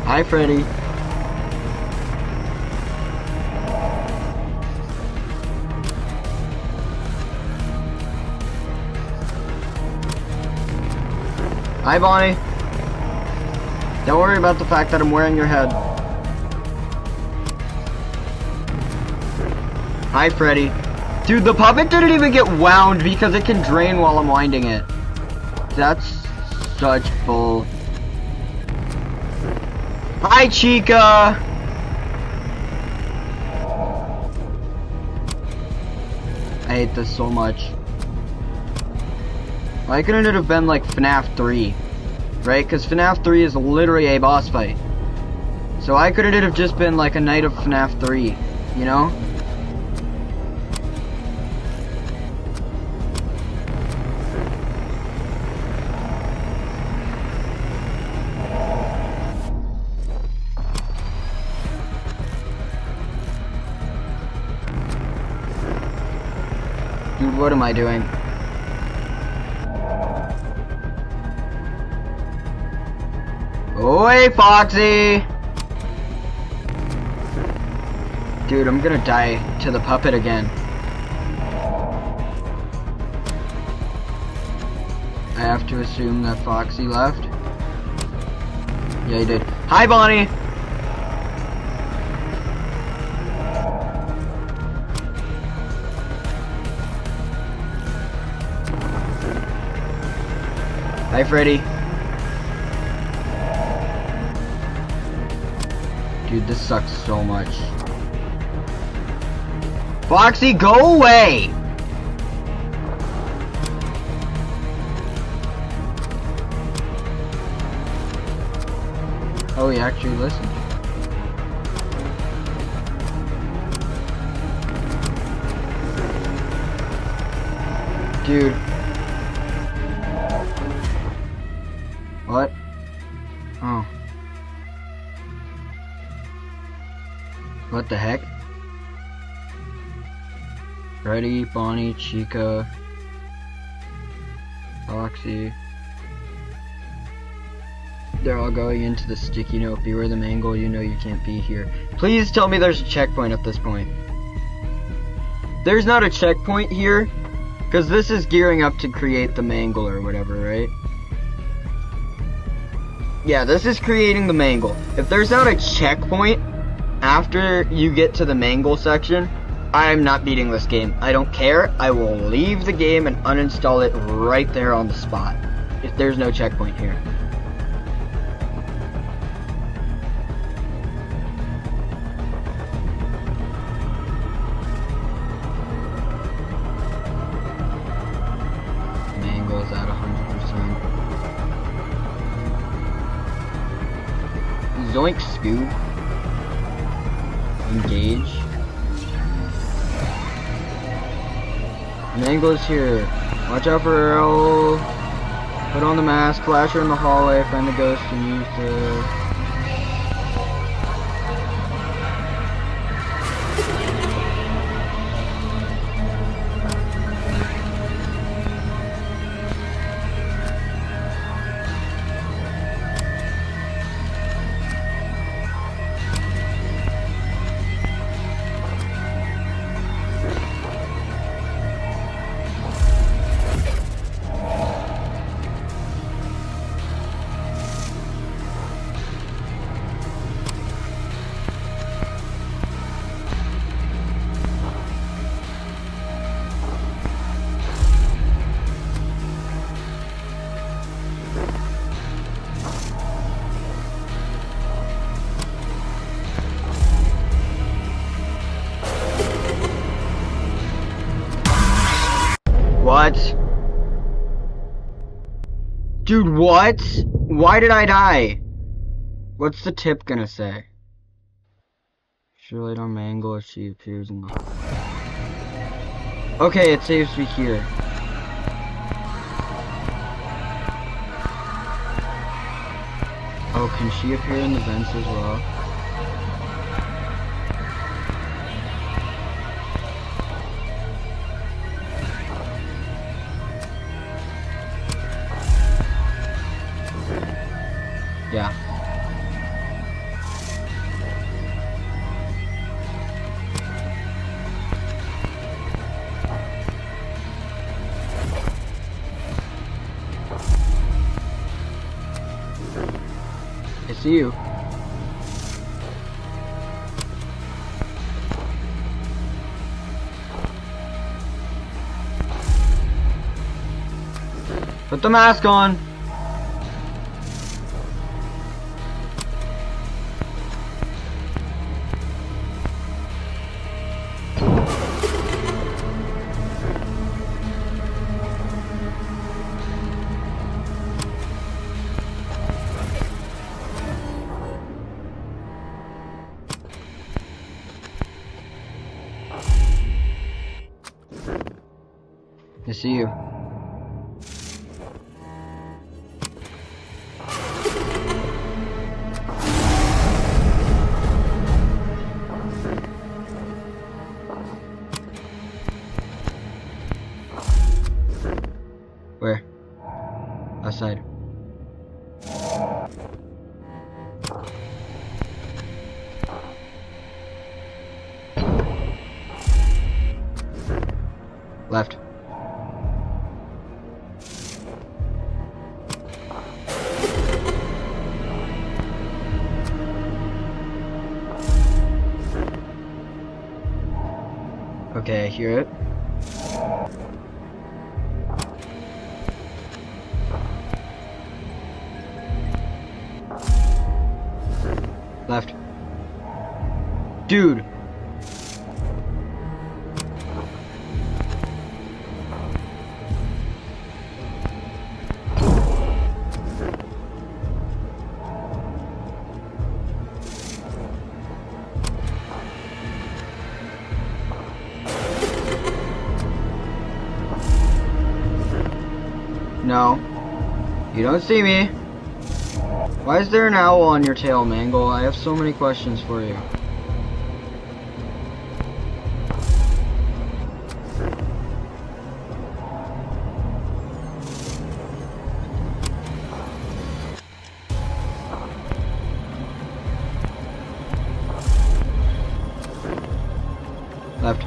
Hi, Freddy. Hi, Bonnie. Don't worry about the fact that I'm wearing your head. Hi, Freddy. Dude, the puppet didn't even get wound because it can drain while I'm winding it. That's such bull. Hi, Chica. I hate this so much. Why couldn't it have been like FNaF 3? Right? Because FNaF 3 is literally a boss fight. So why couldn't it have just been like a night of FNaF 3? You know? Dude, what am I doing? Oi, Foxy! Dude, I'm gonna die to the puppet again. I have to assume that Foxy left. Yeah, he did. Hi, Bonnie! Hi, Freddy. Dude, this sucks so much. Foxy, go away! Oh, he actually listened. Dude. What? Oh. What the heck? Freddy, Bonnie, Chica, Foxy. They're all going into the sticky note. Beware the Mangle, you know you can't be here. Please tell me there's a checkpoint at this point. There's not a checkpoint here, because this is gearing up to create the Mangle or whatever, right? Yeah, this is creating the Mangle. If there's not a checkpoint after you get to the Mangle section, I'm not beating this game. I don't care. I will leave the game and uninstall it right there on the spot if there's no checkpoint here. Mangle's at 100%. Zoink, Scoob. Engage. Mangle's here. Watch out for Earl. Put on the mask. Flash her in the hallway. Find the ghost and use the... What? Why did I die? What's the tip gonna say? Surely don't Mangle if she appears in the... Okay, it saves me here. Oh, can she appear in the vents as well? Yeah. I see you. Put the mask on. I see you. Where? Outside. Left. Okay, I hear it. Left. Dude! No. You don't see me. Why is there an owl on your tail, Mangle? I have so many questions for you. Left.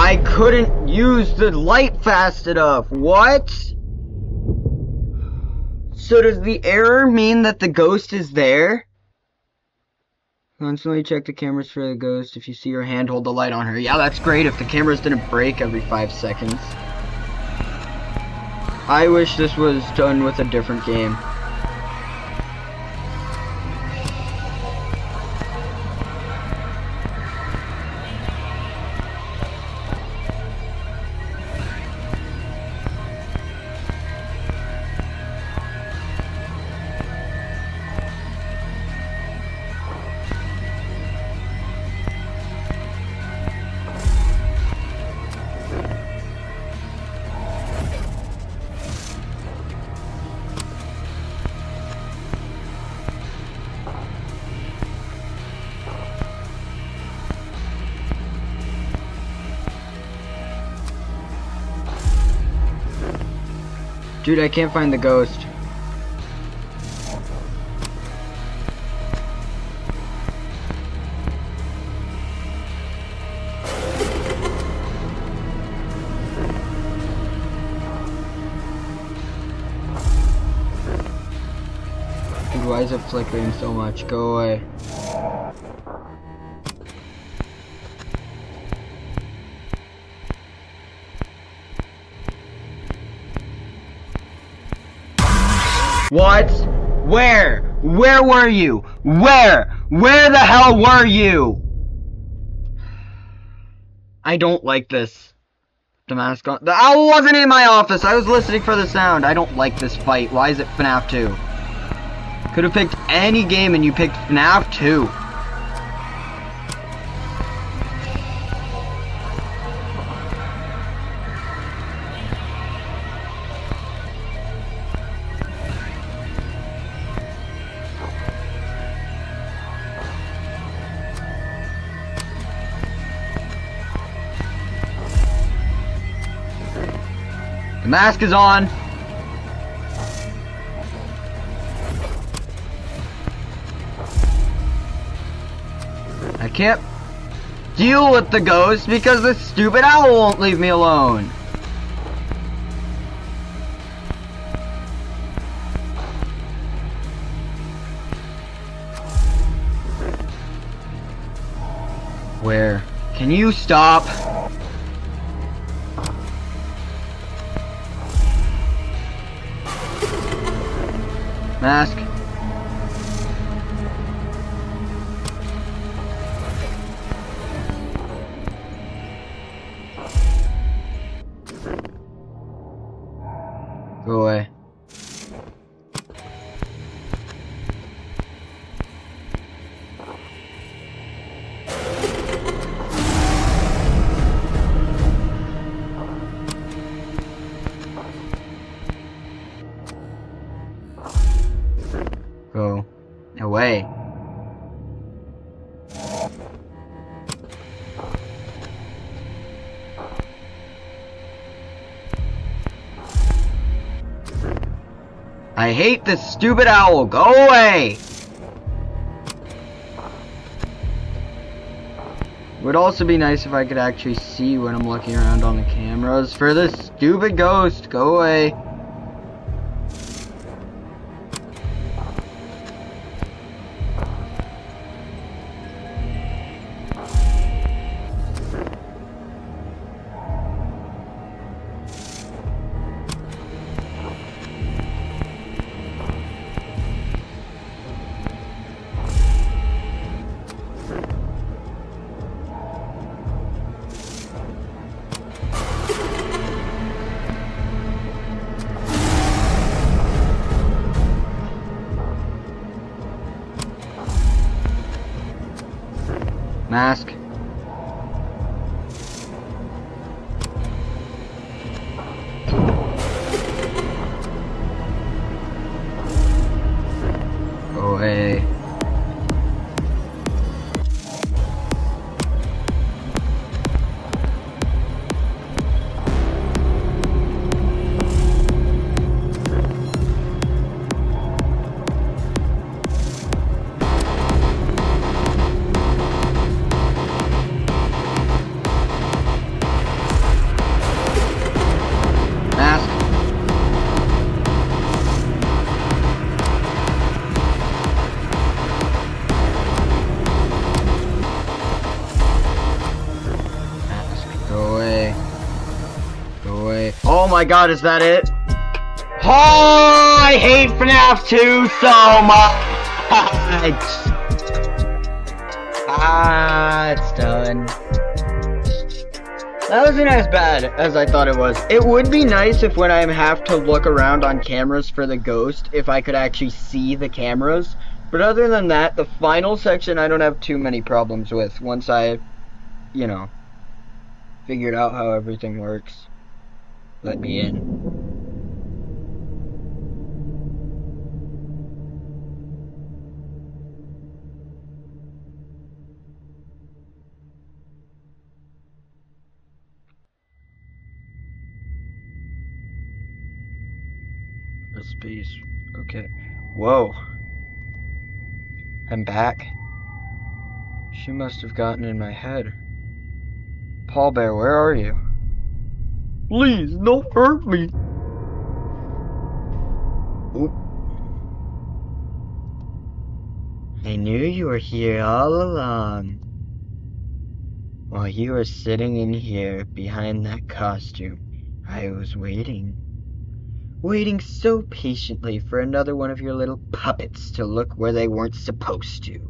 I couldn't use the light fast enough. What? So does the error mean that the ghost is there? Constantly check the cameras for the ghost. If you see her hand, hold the light on her. Yeah, that's great if the cameras didn't break every 5 seconds. I wish this was done with a different game. Dude, I can't find the ghost. Dude, why is it flickering so much? Go away. What? Where? Where were you? Where? Where the hell were you? I don't like this. The mask on. The owl wasn't in my office. I was listening for the sound. I don't like this fight. Why is it FNaF 2? Could have picked any game and you picked FNaF 2. The mask is on. I can't deal with the ghost because this stupid owl won't leave me alone. Where? Can you stop? Mask. Go away. Go away. I hate this stupid owl. Go away. Would also be nice if I could actually see when I'm looking around on the cameras. For this stupid ghost, go away. Mask. Go away. Oh my god, is that it? Oh, I hate FNaF 2 so much! It's done. That wasn't as bad as I thought it was. It would be nice if when I have to look around on cameras for the ghost, if I could actually see the cameras. But other than that, the final section I don't have too many problems with once I, you know, figured out how everything works. Let me in. A space. Okay. Whoa. I'm back. She must have gotten in my head. Paulbear, where are you? Please, don't hurt me. Oop. I knew you were here all along. While you were sitting in here behind that costume, I was waiting. waiting so patiently for another one of your little puppets to look where they weren't supposed to.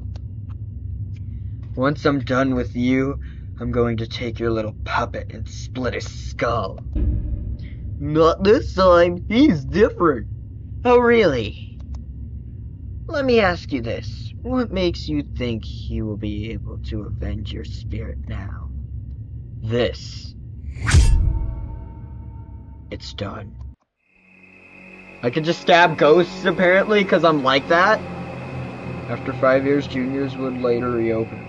Once I'm done with you, I'm going to take your little puppet and split his skull. Not this time. He's different. Oh, really? Let me ask you this. What makes you think he will be able to avenge your spirit now? This. It's done. I can just stab ghosts, apparently, because I'm like that? After 5 years, Juniors would later reopen.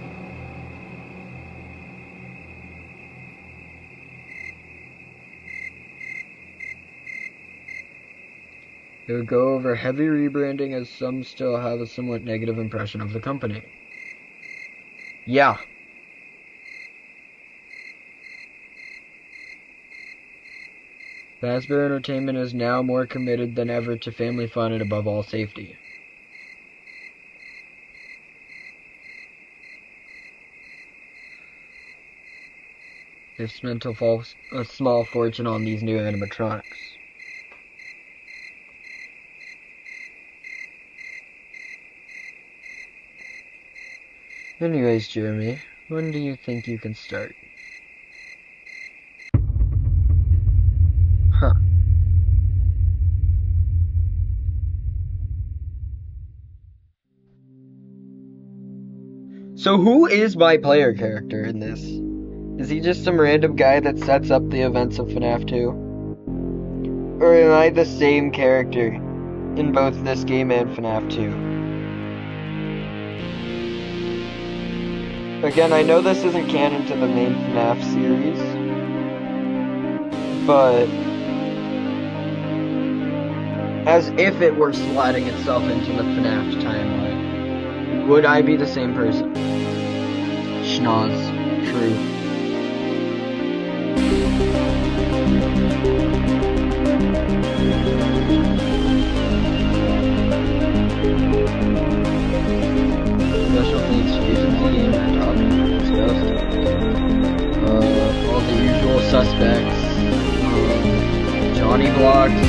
It would go over heavy rebranding, as some still have a somewhat negative impression of the company. Yeah. Fazbear Entertainment is now more committed than ever to family fun and above all safety. They've spent a small fortune on these new animatronics. Anyways, Jeremy, when do you think you can start? Huh. So who is my player character in this? Is he just some random guy that sets up the events of FNaF 2? Or am I the same character in both this game and FNaF 2? Again, I know this isn't canon to the main FNaF series, but as if it were sliding itself into the FNaF timeline, would I be the same person? Schnoz. True. Special thanks to Begins DaGodOfCats. All the usual suspects. Johnny Blocks.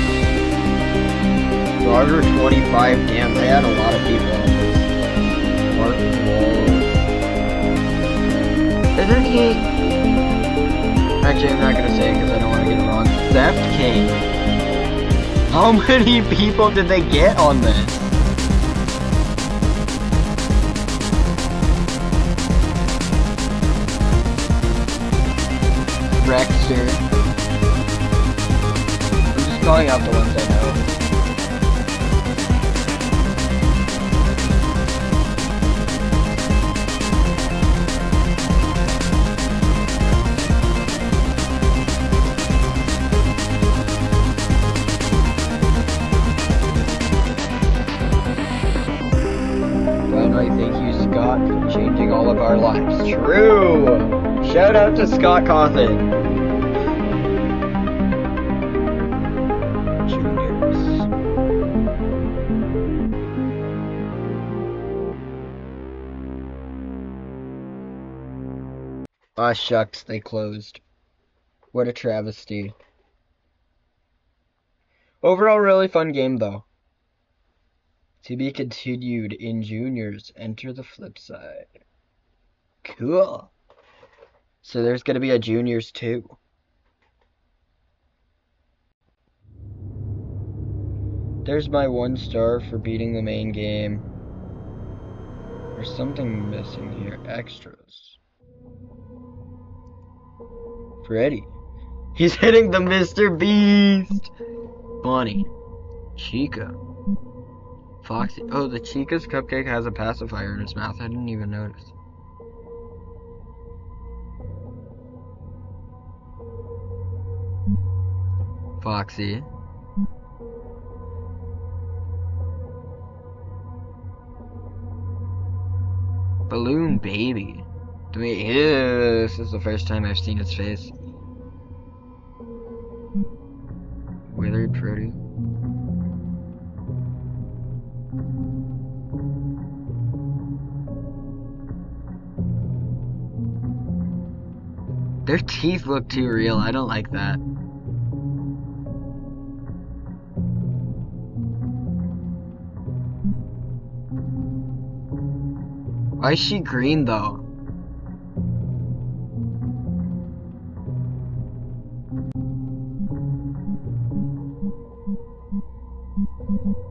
Roger 25. Damn, they had a lot of people on this. Mark Wall. Isn't he? Actually, I'm not gonna say it because I don't want to get it wrong. Theft King. How many people did they get on this? Rexter. I'm just calling out the ones I know. Finally, thank you, Scott, for changing all of our lives. True! Shout out to Scott Cawthon. Aw, shucks, they closed. What a travesty. Overall, really fun game, though. To be continued in Juniors. Enter the flip side. Cool. So there's gonna be a Juniors too. There's my 1 star for beating the main game. There's something missing here. Extras. Freddy. He's hitting the Mr. Beast! Bonnie. Chica. Foxy. Oh, the Chica's cupcake has a pacifier in its mouth. I didn't even notice. Foxy. Balloon Baby. This is the first time I've seen its face. Withered Pretty. Their teeth look too real. I don't like that. Why is she green though?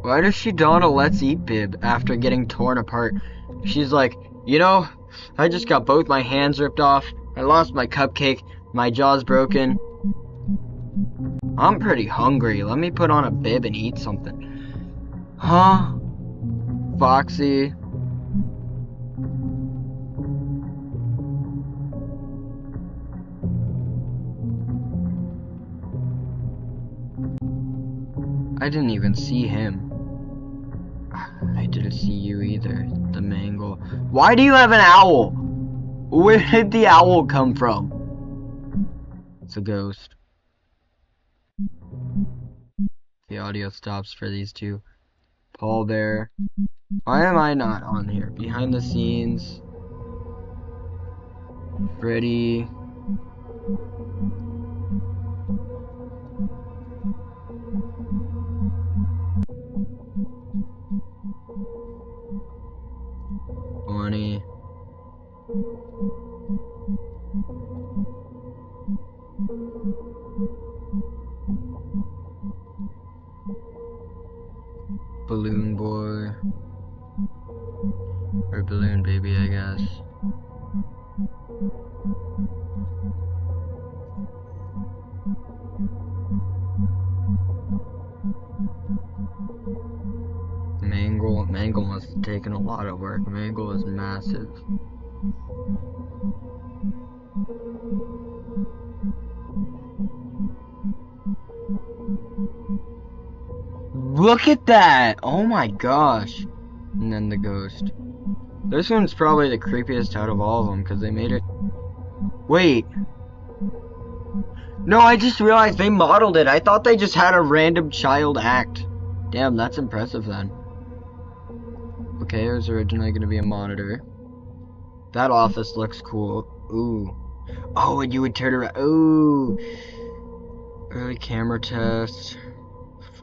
Why does she don a let's eat bib after getting torn apart? She's like, you know, I just got both my hands ripped off, I lost my cupcake, my jaw's broken. I'm pretty hungry, let me put on a bib and eat something. Huh? Foxy. I didn't even see him. I didn't see you either, the Mangle. Why do you have an owl? Where did the owl come from? It's a ghost. The audio stops for these two. Paulbear. Why am I not on here? Behind the scenes. Freddy. Bonnie. Balloon boy. Or balloon baby, I guess. Mangle must have taken a lot of work. Mangle is massive. Look at that! Oh my gosh! And then the ghost. This one's probably the creepiest out of all of them because they made it. Wait. No, I just realized they modeled it. I thought they just had a random child act. Damn, that's impressive then. Okay, it was originally going to be a monitor. That office looks cool. Ooh. Oh, and you would turn around. Ooh. Early camera test.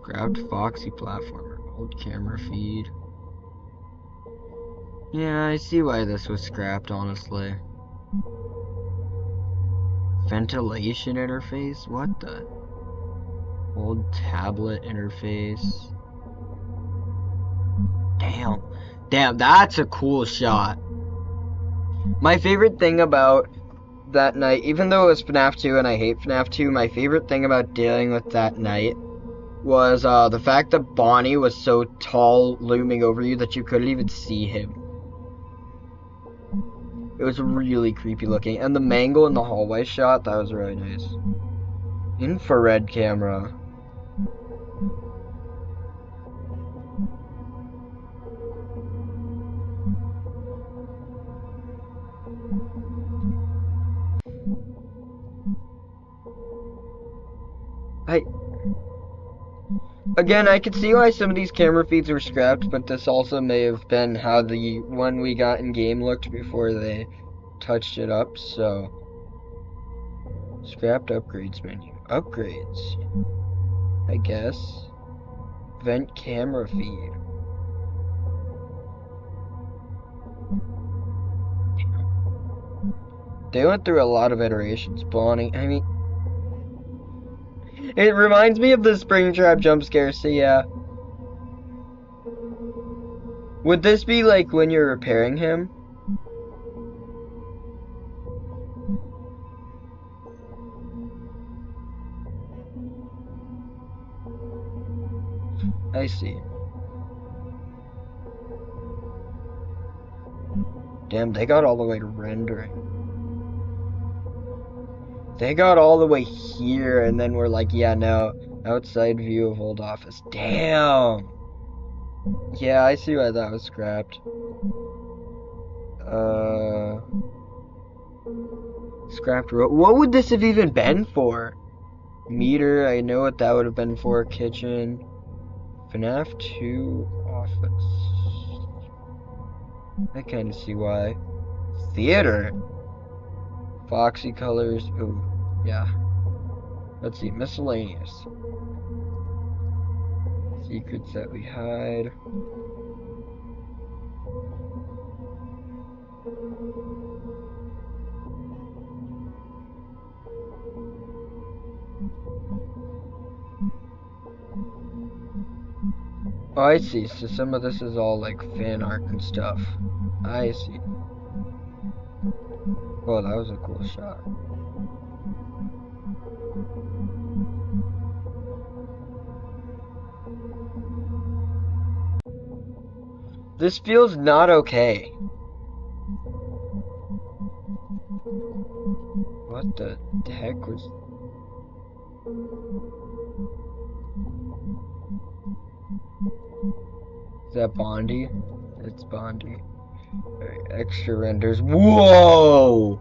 Grabbed Foxy platformer. Old camera feed. Yeah, I see why this was scrapped, honestly. Ventilation interface? What the? Old tablet interface. Damn. Damn, that's a cool shot. My favorite thing about that night, even though it was FNaF 2 and I hate FNaF 2, my favorite thing about dealing with that night was the fact that Bonnie was so tall, looming over you that you couldn't even see him. It was really creepy looking. And the Mangle in the hallway shot, that was really nice. Infrared camera. Again, I could see why some of these camera feeds were scrapped, but this also may have been how the one we got in game looked before they touched it up, so. Scrapped upgrades menu. Upgrades. I guess. Vent camera feed. They went through a lot of iterations. Bonnie, I mean. It reminds me of the Springtrap jump scare, so yeah. Would this be like when you're repairing him? I see. Damn, they got all the way to rendering. They got all the way here, and then we're like, yeah, no. Outside view of old office. Damn! Yeah, I see why that was scrapped. Scrapped road. What would this have even been for? Meter, I know what that would have been for. Kitchen. FNaF 2 office. I kind of see why. Theater. Foxy colors. Ooh, yeah. Let's see. Miscellaneous. Secrets that we hide. Oh, I see. So some of this is all like fan art and stuff. I see. Well, that was a cool shot. This feels not okay. What the heck was... Is that Bondi? It's Bondi. Alright, extra renders. Whoa!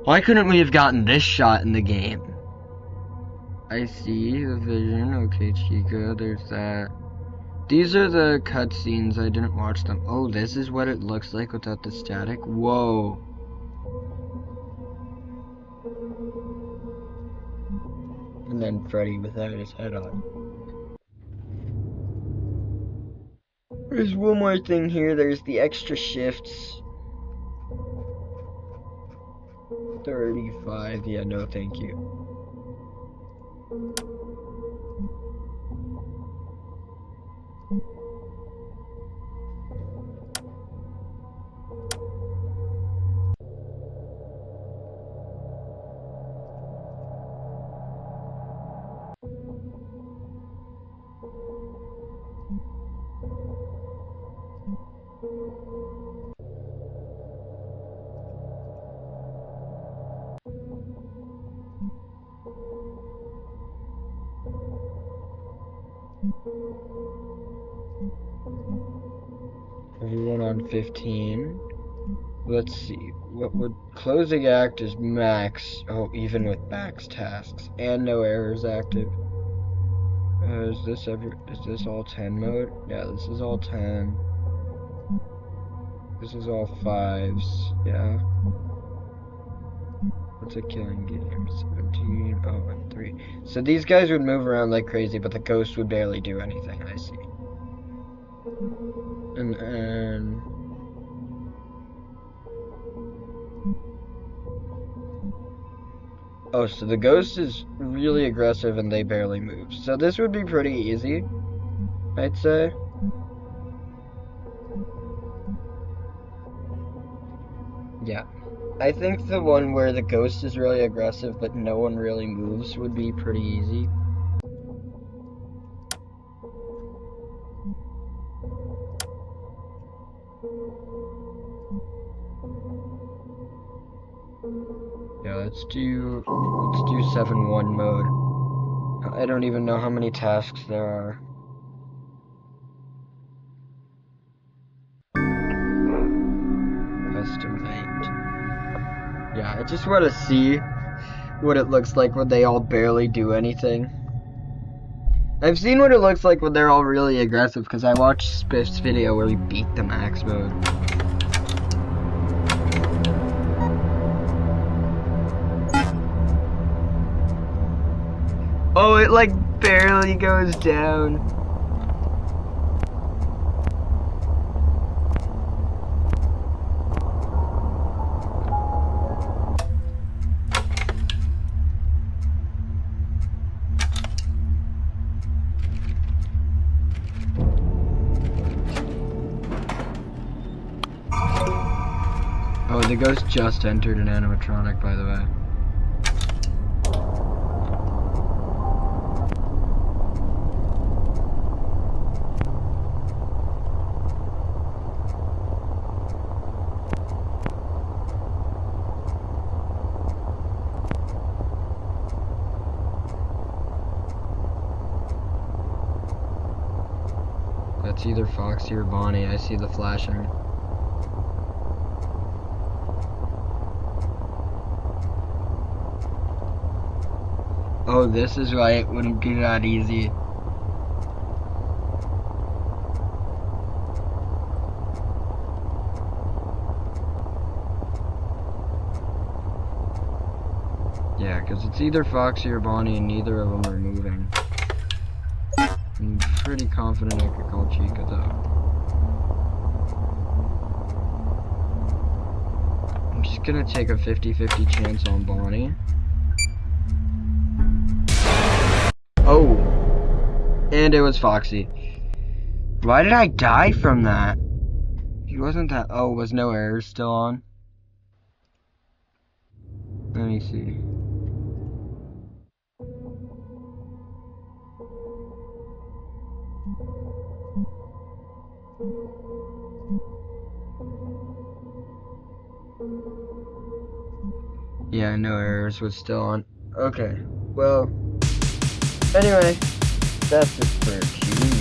Why couldn't we have gotten this shot in the game? I see the vision. Okay, Chica, there's that. These are the cutscenes. I didn't watch them. Oh, this is what it looks like without the static? Whoa. And then Freddy without his head on. There's one more thing here. There's the extra shifts. 35. Yeah, no, thank you. Everyone on 15. Let's see. What would closing act is max? Oh, even with max tasks and no errors active. Is this all 10 mode? Yeah, this is all 10. This is all 5s. Yeah. What's a killing game? 17. Oh, and 3. So these guys would move around like crazy, but the ghost would barely do anything. I see. And oh, so the ghost is really aggressive and they barely move. So this would be pretty easy, I'd say. Yeah. I think the one where the ghost is really aggressive but no one really moves would be pretty easy. Yeah, let's do 7-1 mode. I don't even know how many tasks there are. Custom made. Yeah, I just want to see what it looks like when they all barely do anything. I've seen what it looks like when they're all really aggressive because I watched Spiff's video where he beat the max mode. Oh, it like barely goes down. Oh, the ghost just entered an animatronic, by the way. That's either Foxy or Bonnie. I see the flashing. Oh, this is why it wouldn't be that easy. Yeah, because it's either Foxy or Bonnie and neither of them are moving. I'm pretty confident I could call Chica though. I'm just gonna take a 50-50 chance on Bonnie. Oh! And it was Foxy. Why did I die from that? He wasn't that. Oh, was no errors still on? Let me see. Yeah, no errors was still on. Okay, well, anyway, that's just for cheating.